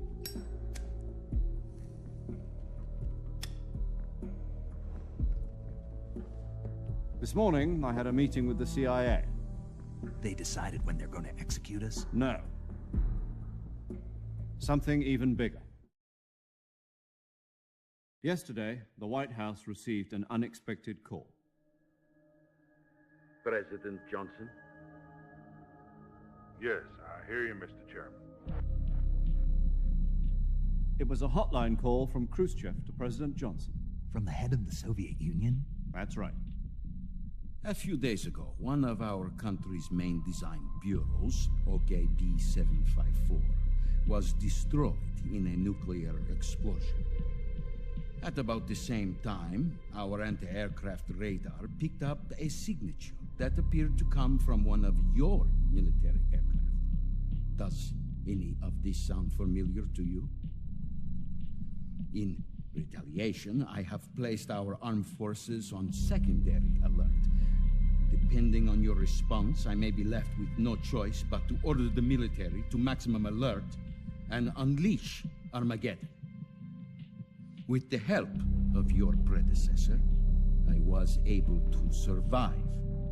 This morning, I had a meeting with the CIA. They decided when they're going to execute us? No. Something even bigger. Yesterday, the White House received an unexpected call. President Johnson? Yes, I hear you, Mr. Chairman. It was a hotline call from Khrushchev to President Johnson. From the head of the Soviet Union? That's right. A few days ago, one of our country's main design bureaus, OKB 754, was destroyed in a nuclear explosion. At about the same time, our anti-aircraft radar picked up a signature that appeared to come from one of your military aircraft. Does any of this sound familiar to you? In retaliation, I have placed our armed forces on secondary alert. Depending on your response, I may be left with no choice but to order the military to maximum alert and unleash Armageddon. With the help of your predecessor, I was able to survive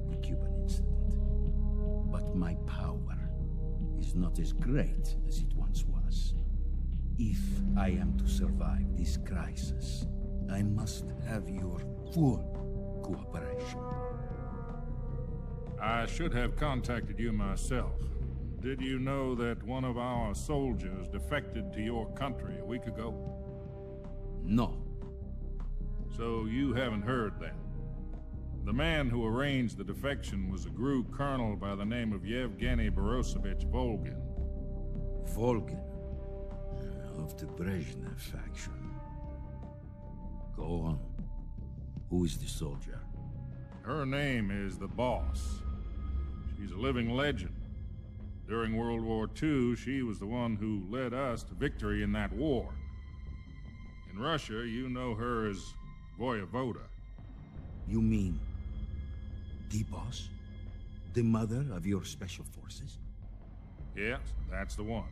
the Cuban incident. But my power is not as great as it once was. If I am to survive this crisis, I must have your full cooperation. I should have contacted you myself. Did you know that one of our soldiers defected to your country a week ago? No. So you haven't heard that. The man who arranged the defection was a GRU colonel by the name of Yevgeny Borosovich Volgin. Volgin? Of the Brezhnev faction. Go on. Who is the soldier? Her name is the Boss. She's a living legend. During World War II, she was the one who led us to victory in that war. In Russia, you know her as Voyevoda. You mean the Boss? The mother of your special forces? Yes, that's the one.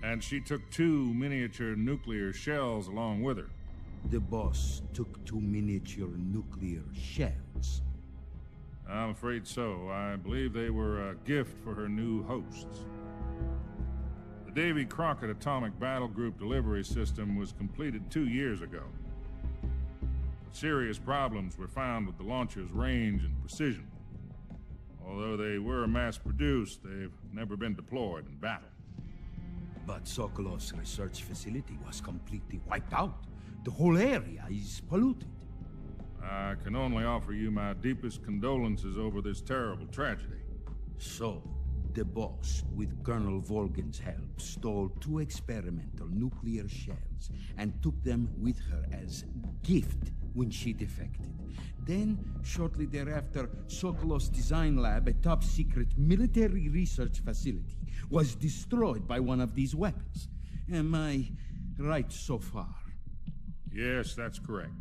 And she took 2 miniature nuclear shells along with her. The Boss took 2 miniature nuclear shells? I'm afraid so. I believe they were a gift for her new hosts. The Davy Crockett Atomic Battle Group delivery system was completed 2 years ago. But serious problems were found with the launcher's range and precision. Although they were mass-produced, they've never been deployed in battle. But Sokolov's research facility was completely wiped out. The whole area is polluted. I can only offer you my deepest condolences over this terrible tragedy. So, The boss, with Colonel Volgin's help, stole 2 experimental nuclear shells and took them with her as gift when she defected. Then, shortly thereafter, Sokolov's design lab, a top-secret military research facility, was destroyed by one of these weapons. Am I right so far? Yes, that's correct.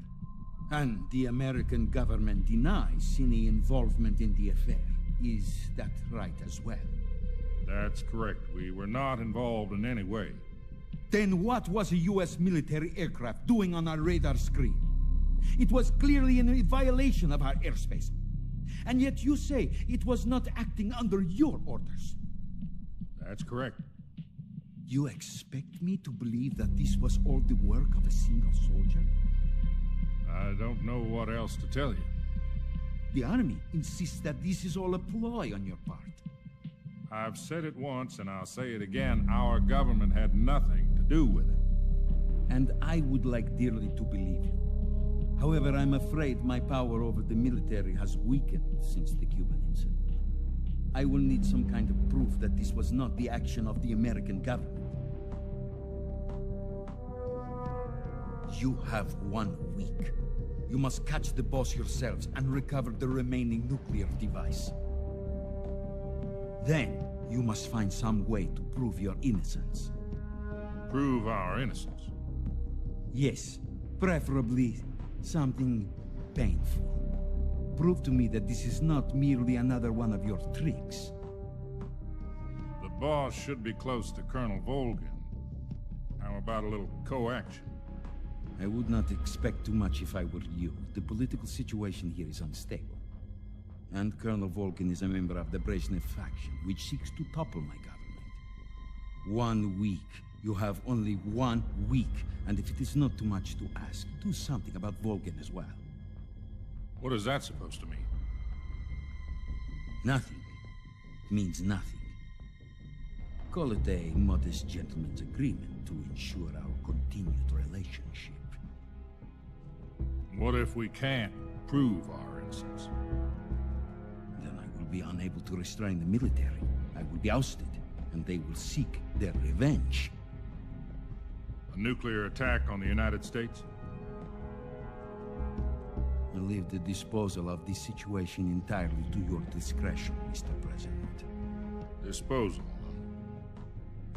And the American government denies any involvement in the affair. Is that right as well? That's correct. We were not involved in any way. Then what was a U.S. military aircraft doing on our radar screen? It was clearly in a violation of our airspace. And yet you say it was not acting under your orders. That's correct. You expect me to believe that this was all the work of a single soldier? I don't know what else to tell you. The army insists that this is all a ploy on your part. I've said it once, and I'll say it again. Our government had nothing to do with it. And I would like dearly to believe you. However, I'm afraid my power over the military has weakened since the Cuban incident. I will need some kind of proof that this was not the action of the American government. You have 1 week. You must catch the boss yourselves and recover the remaining nuclear device. Then, you must find some way to prove your innocence. Prove our innocence? Yes, preferably something painful. Prove to me that this is not merely another one of your tricks. The boss should be close to Colonel Volgin. How about a little coaction? I would not expect too much if I were you. The political situation here is unstable. And Colonel Volgin is a member of the Brezhnev faction, which seeks to topple my government. 1 week. You have only 1 week. And if it is not too much to ask, do something about Volgin as well. What is that supposed to mean? Nothing. It means nothing. Call it a modest gentleman's agreement to ensure our continued relationship. What if we can't prove our innocence? Then I will be unable to restrain the military. I will be ousted, and they will seek their revenge. A nuclear attack on the United States? I leave the disposal of this situation entirely to your discretion, Mr. President. Disposal?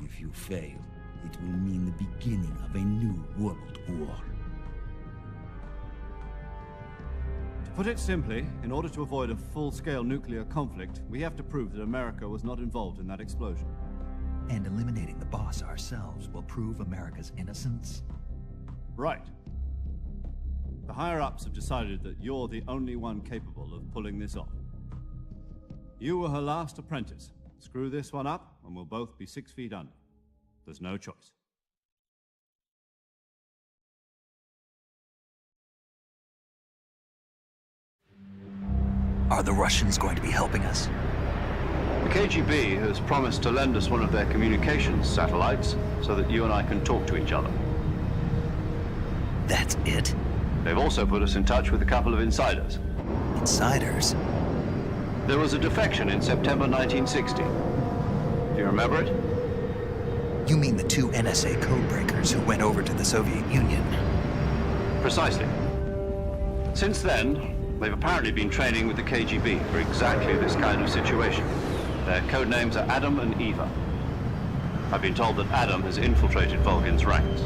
If you fail, it will mean the beginning of a new world war. To put it simply, in order to avoid a full-scale nuclear conflict, we have to prove that America was not involved in that explosion. And eliminating the boss ourselves will prove America's innocence? Right. The higher-ups have decided that you're the only one capable of pulling this off. You were her last apprentice. Screw this one up, and we'll both be 6 feet under. There's no choice. Are the Russians going to be helping us? The KGB has promised to lend us one of their communications satellites so that you and I can talk to each other. That's it? They've also put us in touch with a couple of insiders. Insiders? There was a defection in September 1960. Do you remember it? You mean the 2 NSA codebreakers who went over to the Soviet Union? Precisely. Since then, they've apparently been training with the KGB for exactly this kind of situation. Their code names are Adam and Eva. I've been told that Adam has infiltrated Volgin's ranks.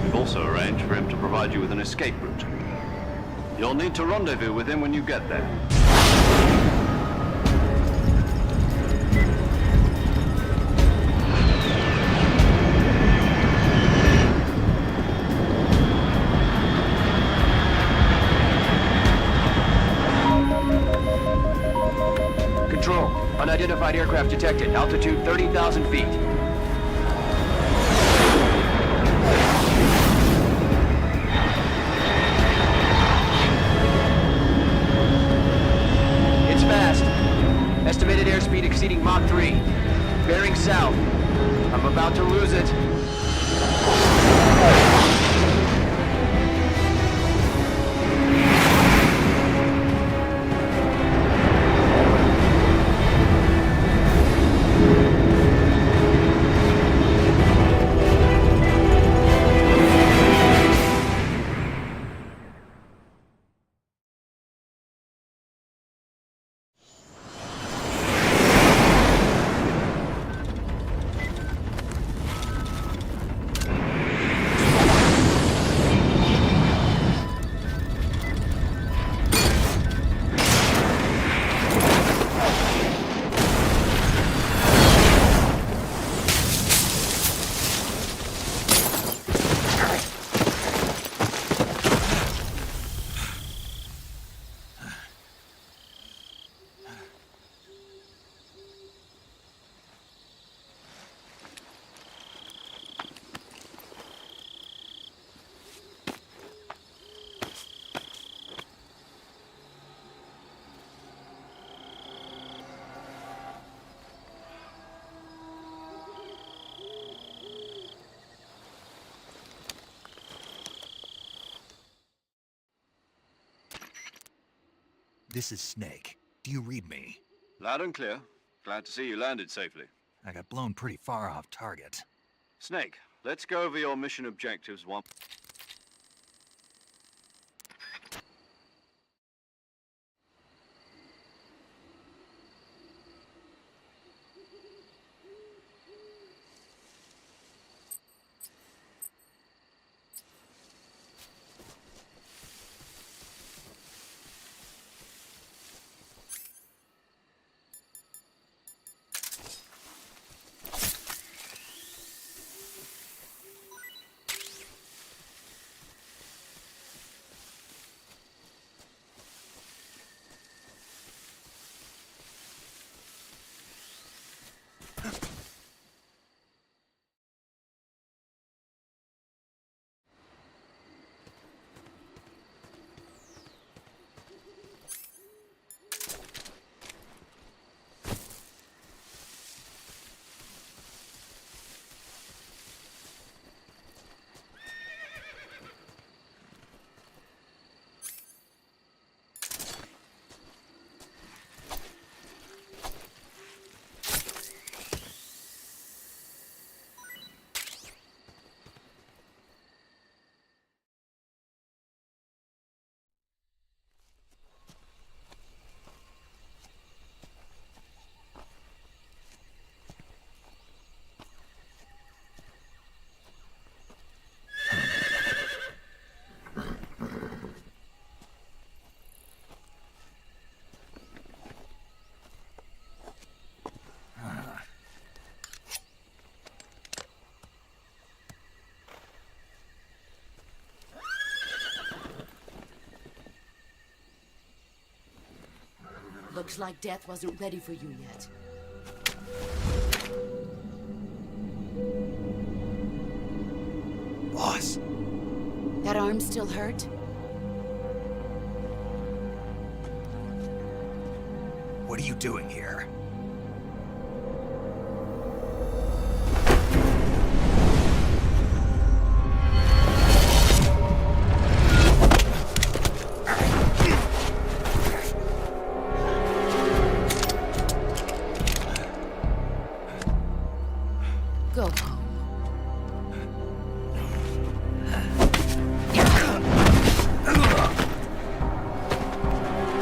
We've also arranged for him to provide you with an escape route. You'll need to rendezvous with him when you get there. Control. Unidentified aircraft detected. Altitude 30,000 feet. It's fast. Estimated airspeed exceeding Mach 3. Bearing south. I'm about to lose it. This is Snake. Do you read me? Loud and clear. Glad to see you landed safely. I got blown pretty far off target. Snake, let's go over your mission objectives one... Looks like death wasn't ready for you yet. Boss! That arm still hurt? What are you doing here? Go home.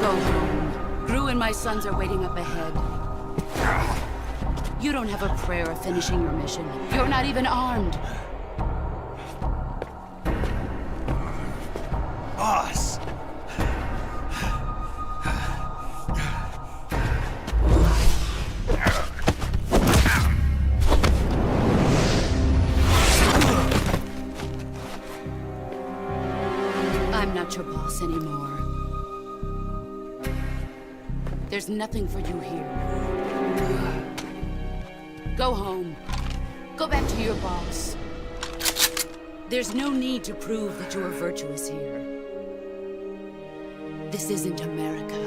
Go home. Gru and my sons are waiting up ahead. You don't have a prayer of finishing your mission. You're not even armed. Boss! I'm not your boss anymore. There's nothing for you here. Go home. Go back to your boss. There's no need to prove that you are virtuous here. This isn't America.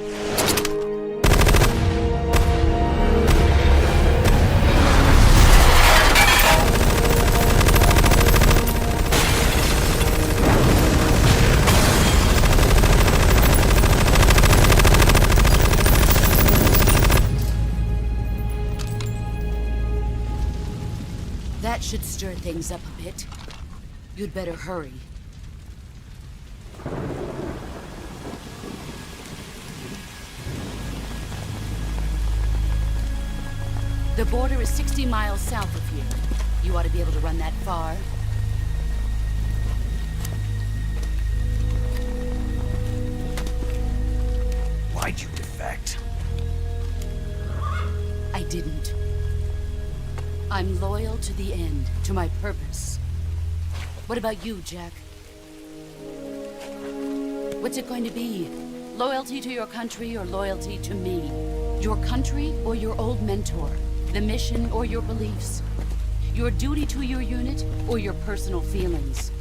That should stir things up a bit. You'd better hurry. The border is 60 miles south of here. You ought to be able to run that far. Why'd you defect? I didn't. I'm loyal to the end, to my purpose. What about you, Jack? What's it going to be? Loyalty to your country or loyalty to me? Your country or your old mentor? The mission or your beliefs? Your duty to your unit or your personal feelings?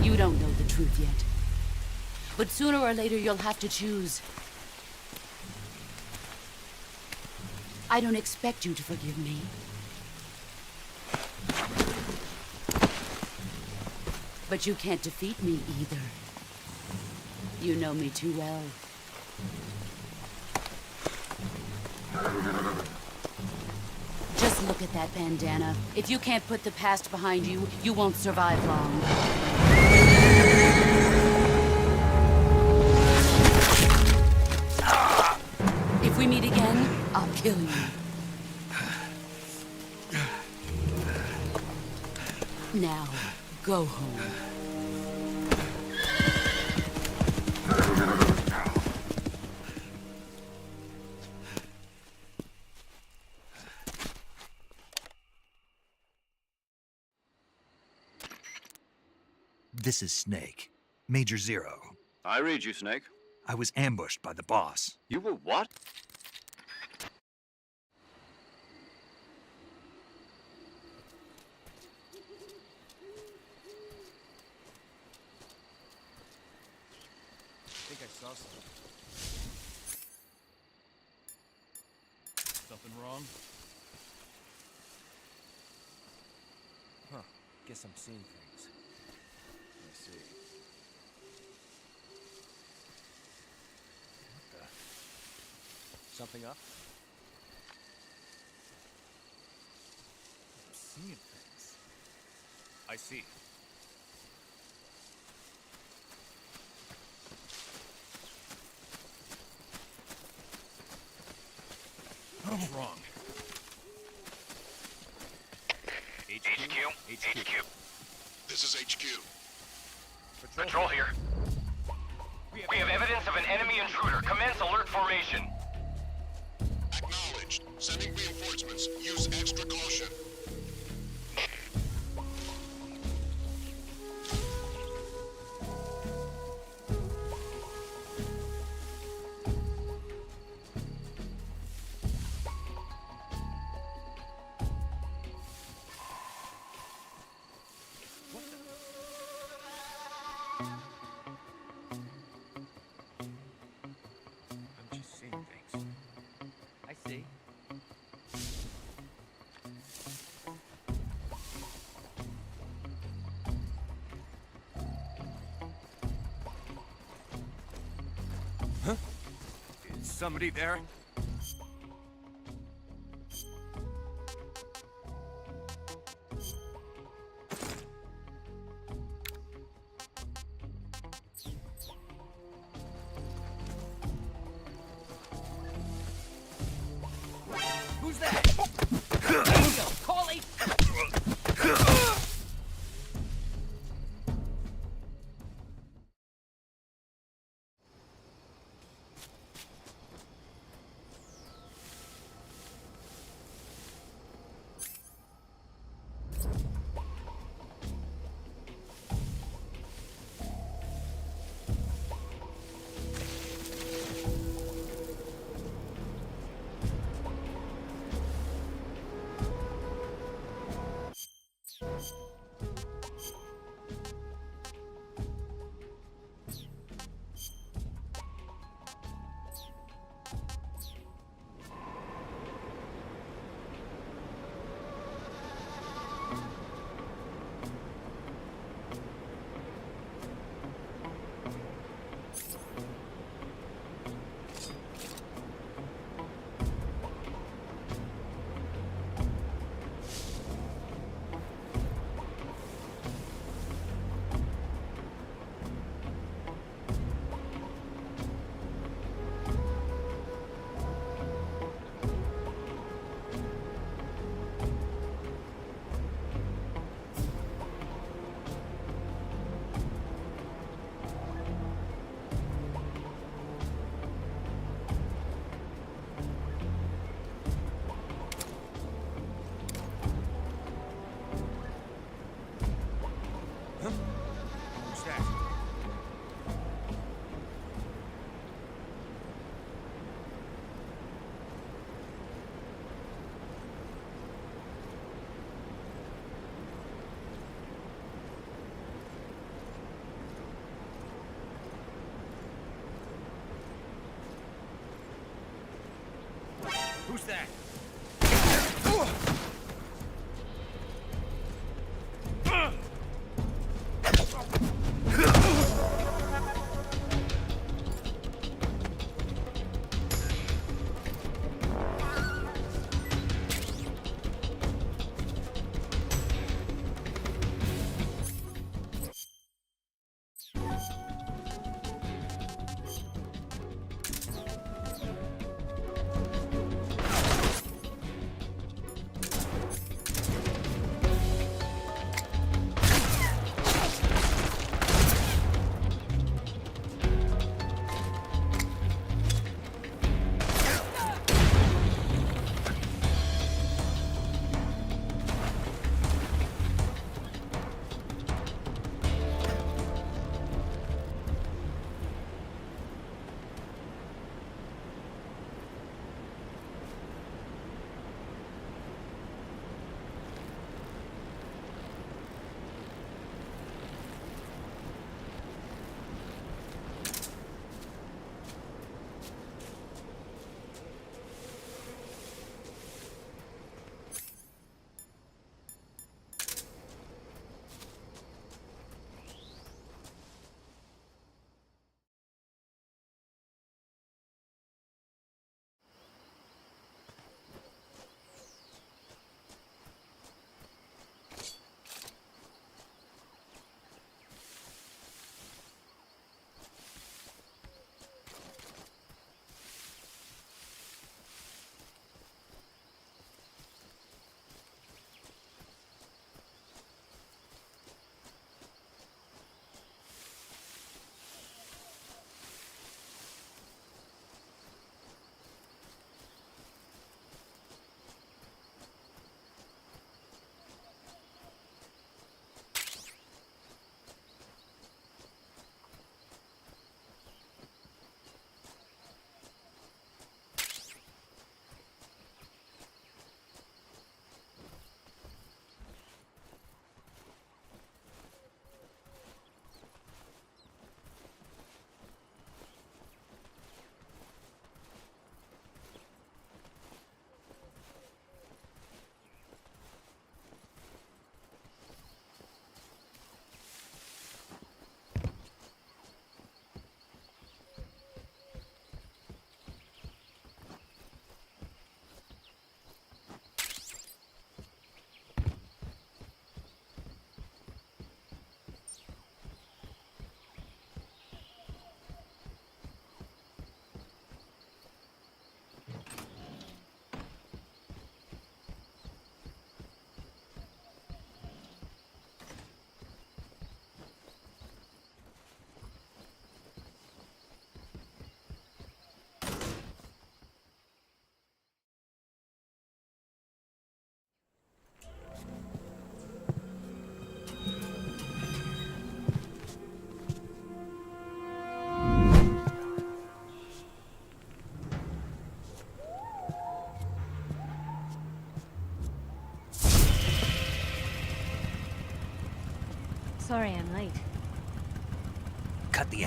You don't know the truth yet. But sooner or later you'll have to choose. I don't expect you to forgive me. But you can't defeat me either. You know me too well. Just look at that bandana. If you can't put the past behind you, you won't survive long. If we meet again, I'll kill you. Now, go home. This is Snake. Major Zero. I read you, Snake. I was ambushed by the boss. You were what? I think I saw something. Something wrong? Huh. Guess I'm seeing things. I see. What the? Something up? I'm seeing things. I see. What's wrong? HQ. This is HQ. Patrol here. We have evidence of an enemy intruder. Commence alert formation. Acknowledged. Sending reinforcements. Use extra caution. I'm just seeing things. I see. Huh? Is somebody there? Who's that? Call it. Who's that? Who's that?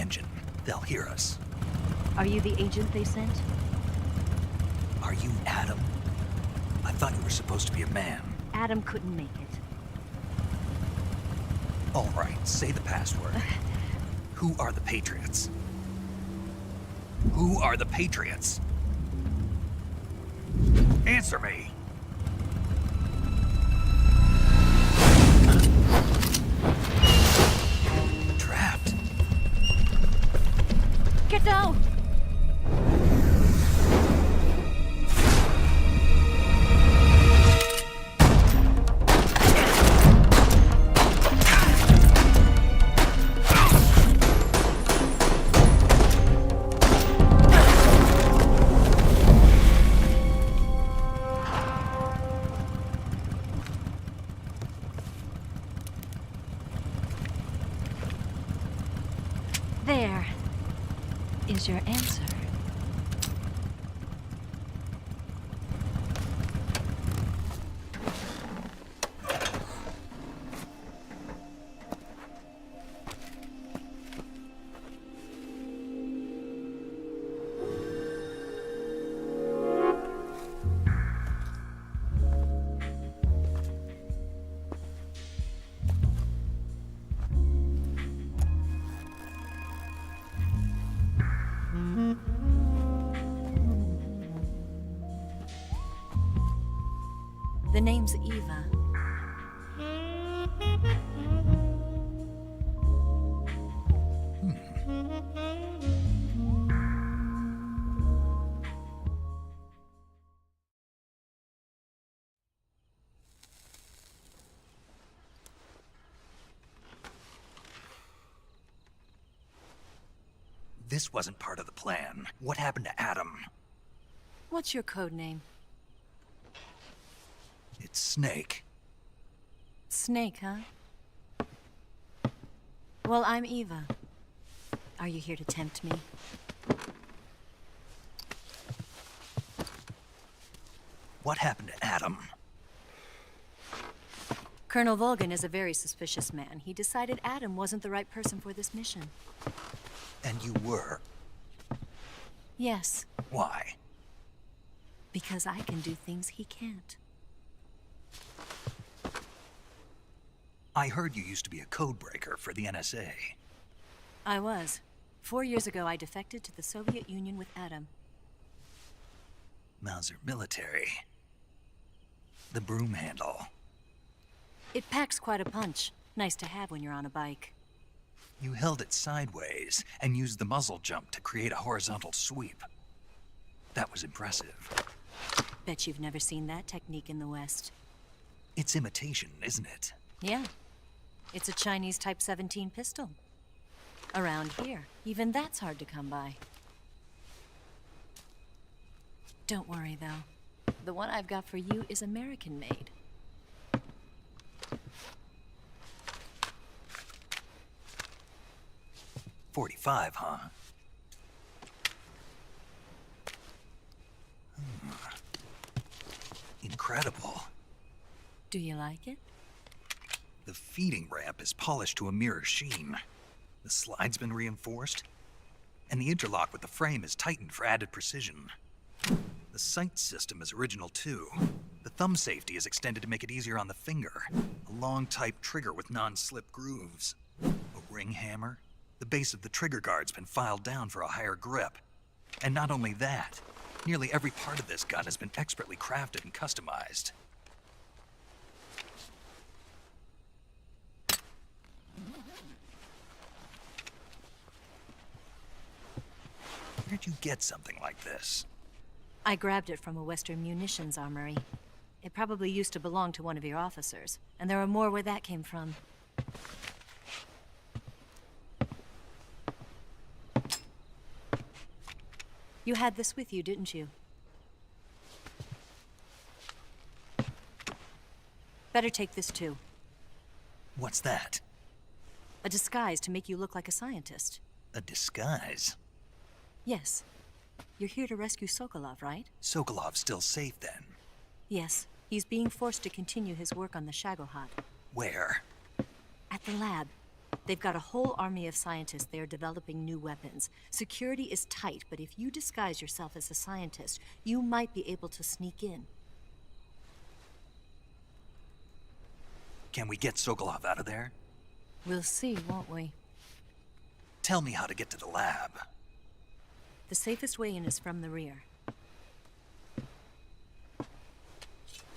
engine. They'll hear us. Are you the agent they sent? Are you Adam? I thought you were supposed to be a man. Adam couldn't make it. All right, say the password. Who are the Patriots? Who are the Patriots? Answer me! Trapped. Get down! There is your answer. The name's Eva. This wasn't part of the plan. What happened to Adam? What's your code name? It's Snake. Snake, huh? Well, I'm Eva. Are you here to tempt me? What happened to Adam? Colonel Volgan is a very suspicious man. He decided Adam wasn't the right person for this mission. And you were? Yes. Why? Because I can do things he can't. I heard you used to be a codebreaker for the NSA. I was. 4 years ago, I defected to the Soviet Union with Adam. Mauser military. The broom handle. It packs quite a punch. Nice to have when you're on a bike. You held it sideways and used the muzzle jump to create a horizontal sweep. That was impressive. Bet you've never seen that technique in the West. It's imitation, isn't it? Yeah. It's a Chinese Type 17 pistol. Around here, even that's hard to come by. Don't worry, though. The one I've got for you is American-made. .45, huh? Incredible. Do you like it? The feeding ramp is polished to a mirror sheen. The slide's been reinforced, and the interlock with the frame is tightened for added precision. The sight system is original too. The thumb safety is extended to make it easier on the finger. A long type trigger with non-slip grooves. A ring hammer. The base of the trigger guard's been filed down for a higher grip. And not only that, nearly every part of this gun has been expertly crafted and customized. Where'd you get something like this? I grabbed it from a Western munitions armory. It probably used to belong to one of your officers, and there are more where that came from. You had this with you, didn't you? Better take this too. What's that? A disguise to make you look like a scientist. A disguise? Yes. You're here to rescue Sokolov, right? Sokolov's still safe then? Yes. He's being forced to continue his work on the Shagohod. Where? At the lab. They've got a whole army of scientists there developing new weapons. Security is tight, but if you disguise yourself as a scientist, you might be able to sneak in. Can we get Sokolov out of there? We'll see, won't we? Tell me how to get to the lab. The safest way in is from the rear.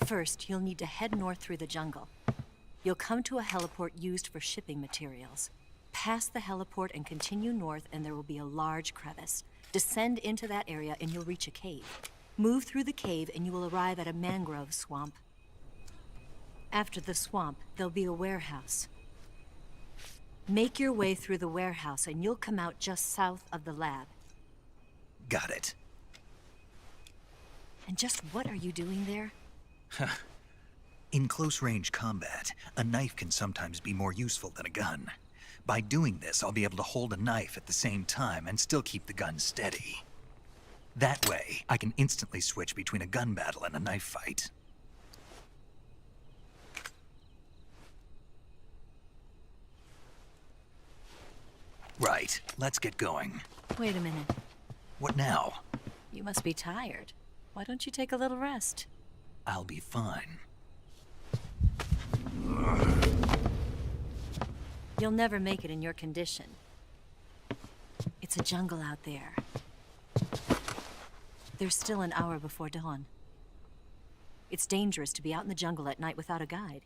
First, you'll need to head north through the jungle. You'll come to a heliport used for shipping materials. Pass the heliport and continue north, and there will be a large crevice. Descend into that area and you'll reach a cave. Move through the cave and you will arrive at a mangrove swamp. After the swamp, there'll be a warehouse. Make your way through the warehouse and you'll come out just south of the lab. Got it. And just what are you doing there? In close-range combat, a knife can sometimes be more useful than a gun. By doing this, I'll be able to hold a knife at the same time and still keep the gun steady. That way, I can instantly switch between a gun battle and a knife fight. Right, let's get going. Wait a minute. What now? You must be tired. Why don't you take a little rest? I'll be fine. You'll never make it in your condition. It's a jungle out there. There's still an hour before dawn. It's dangerous to be out in the jungle at night without a guide.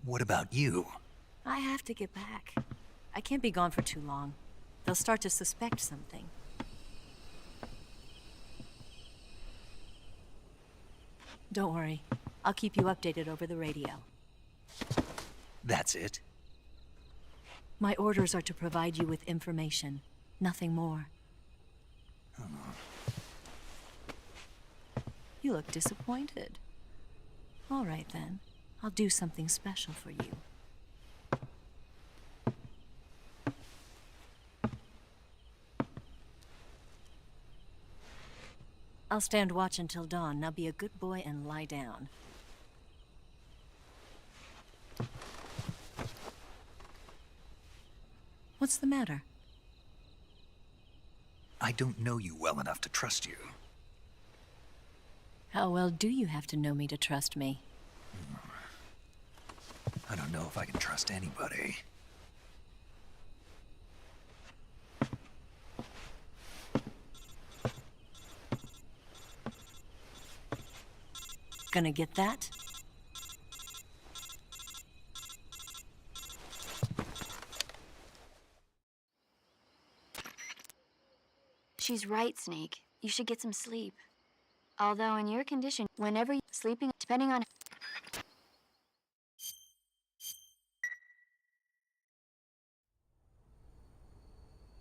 What about you? I have to get back. I can't be gone for too long. They'll start to suspect something. Don't worry. I'll keep you updated over the radio. That's it? My orders are to provide you with information, nothing more. You look disappointed. All right then. I'll do something special for you. I'll stand watch until dawn. Now be a good boy and lie down. What's the matter? I don't know you well enough to trust you. How well do you have to know me to trust me? I don't know if I can trust anybody. Gonna get that? She's right, Snake. You should get some sleep. Although in your condition, whenever you're sleeping, depending on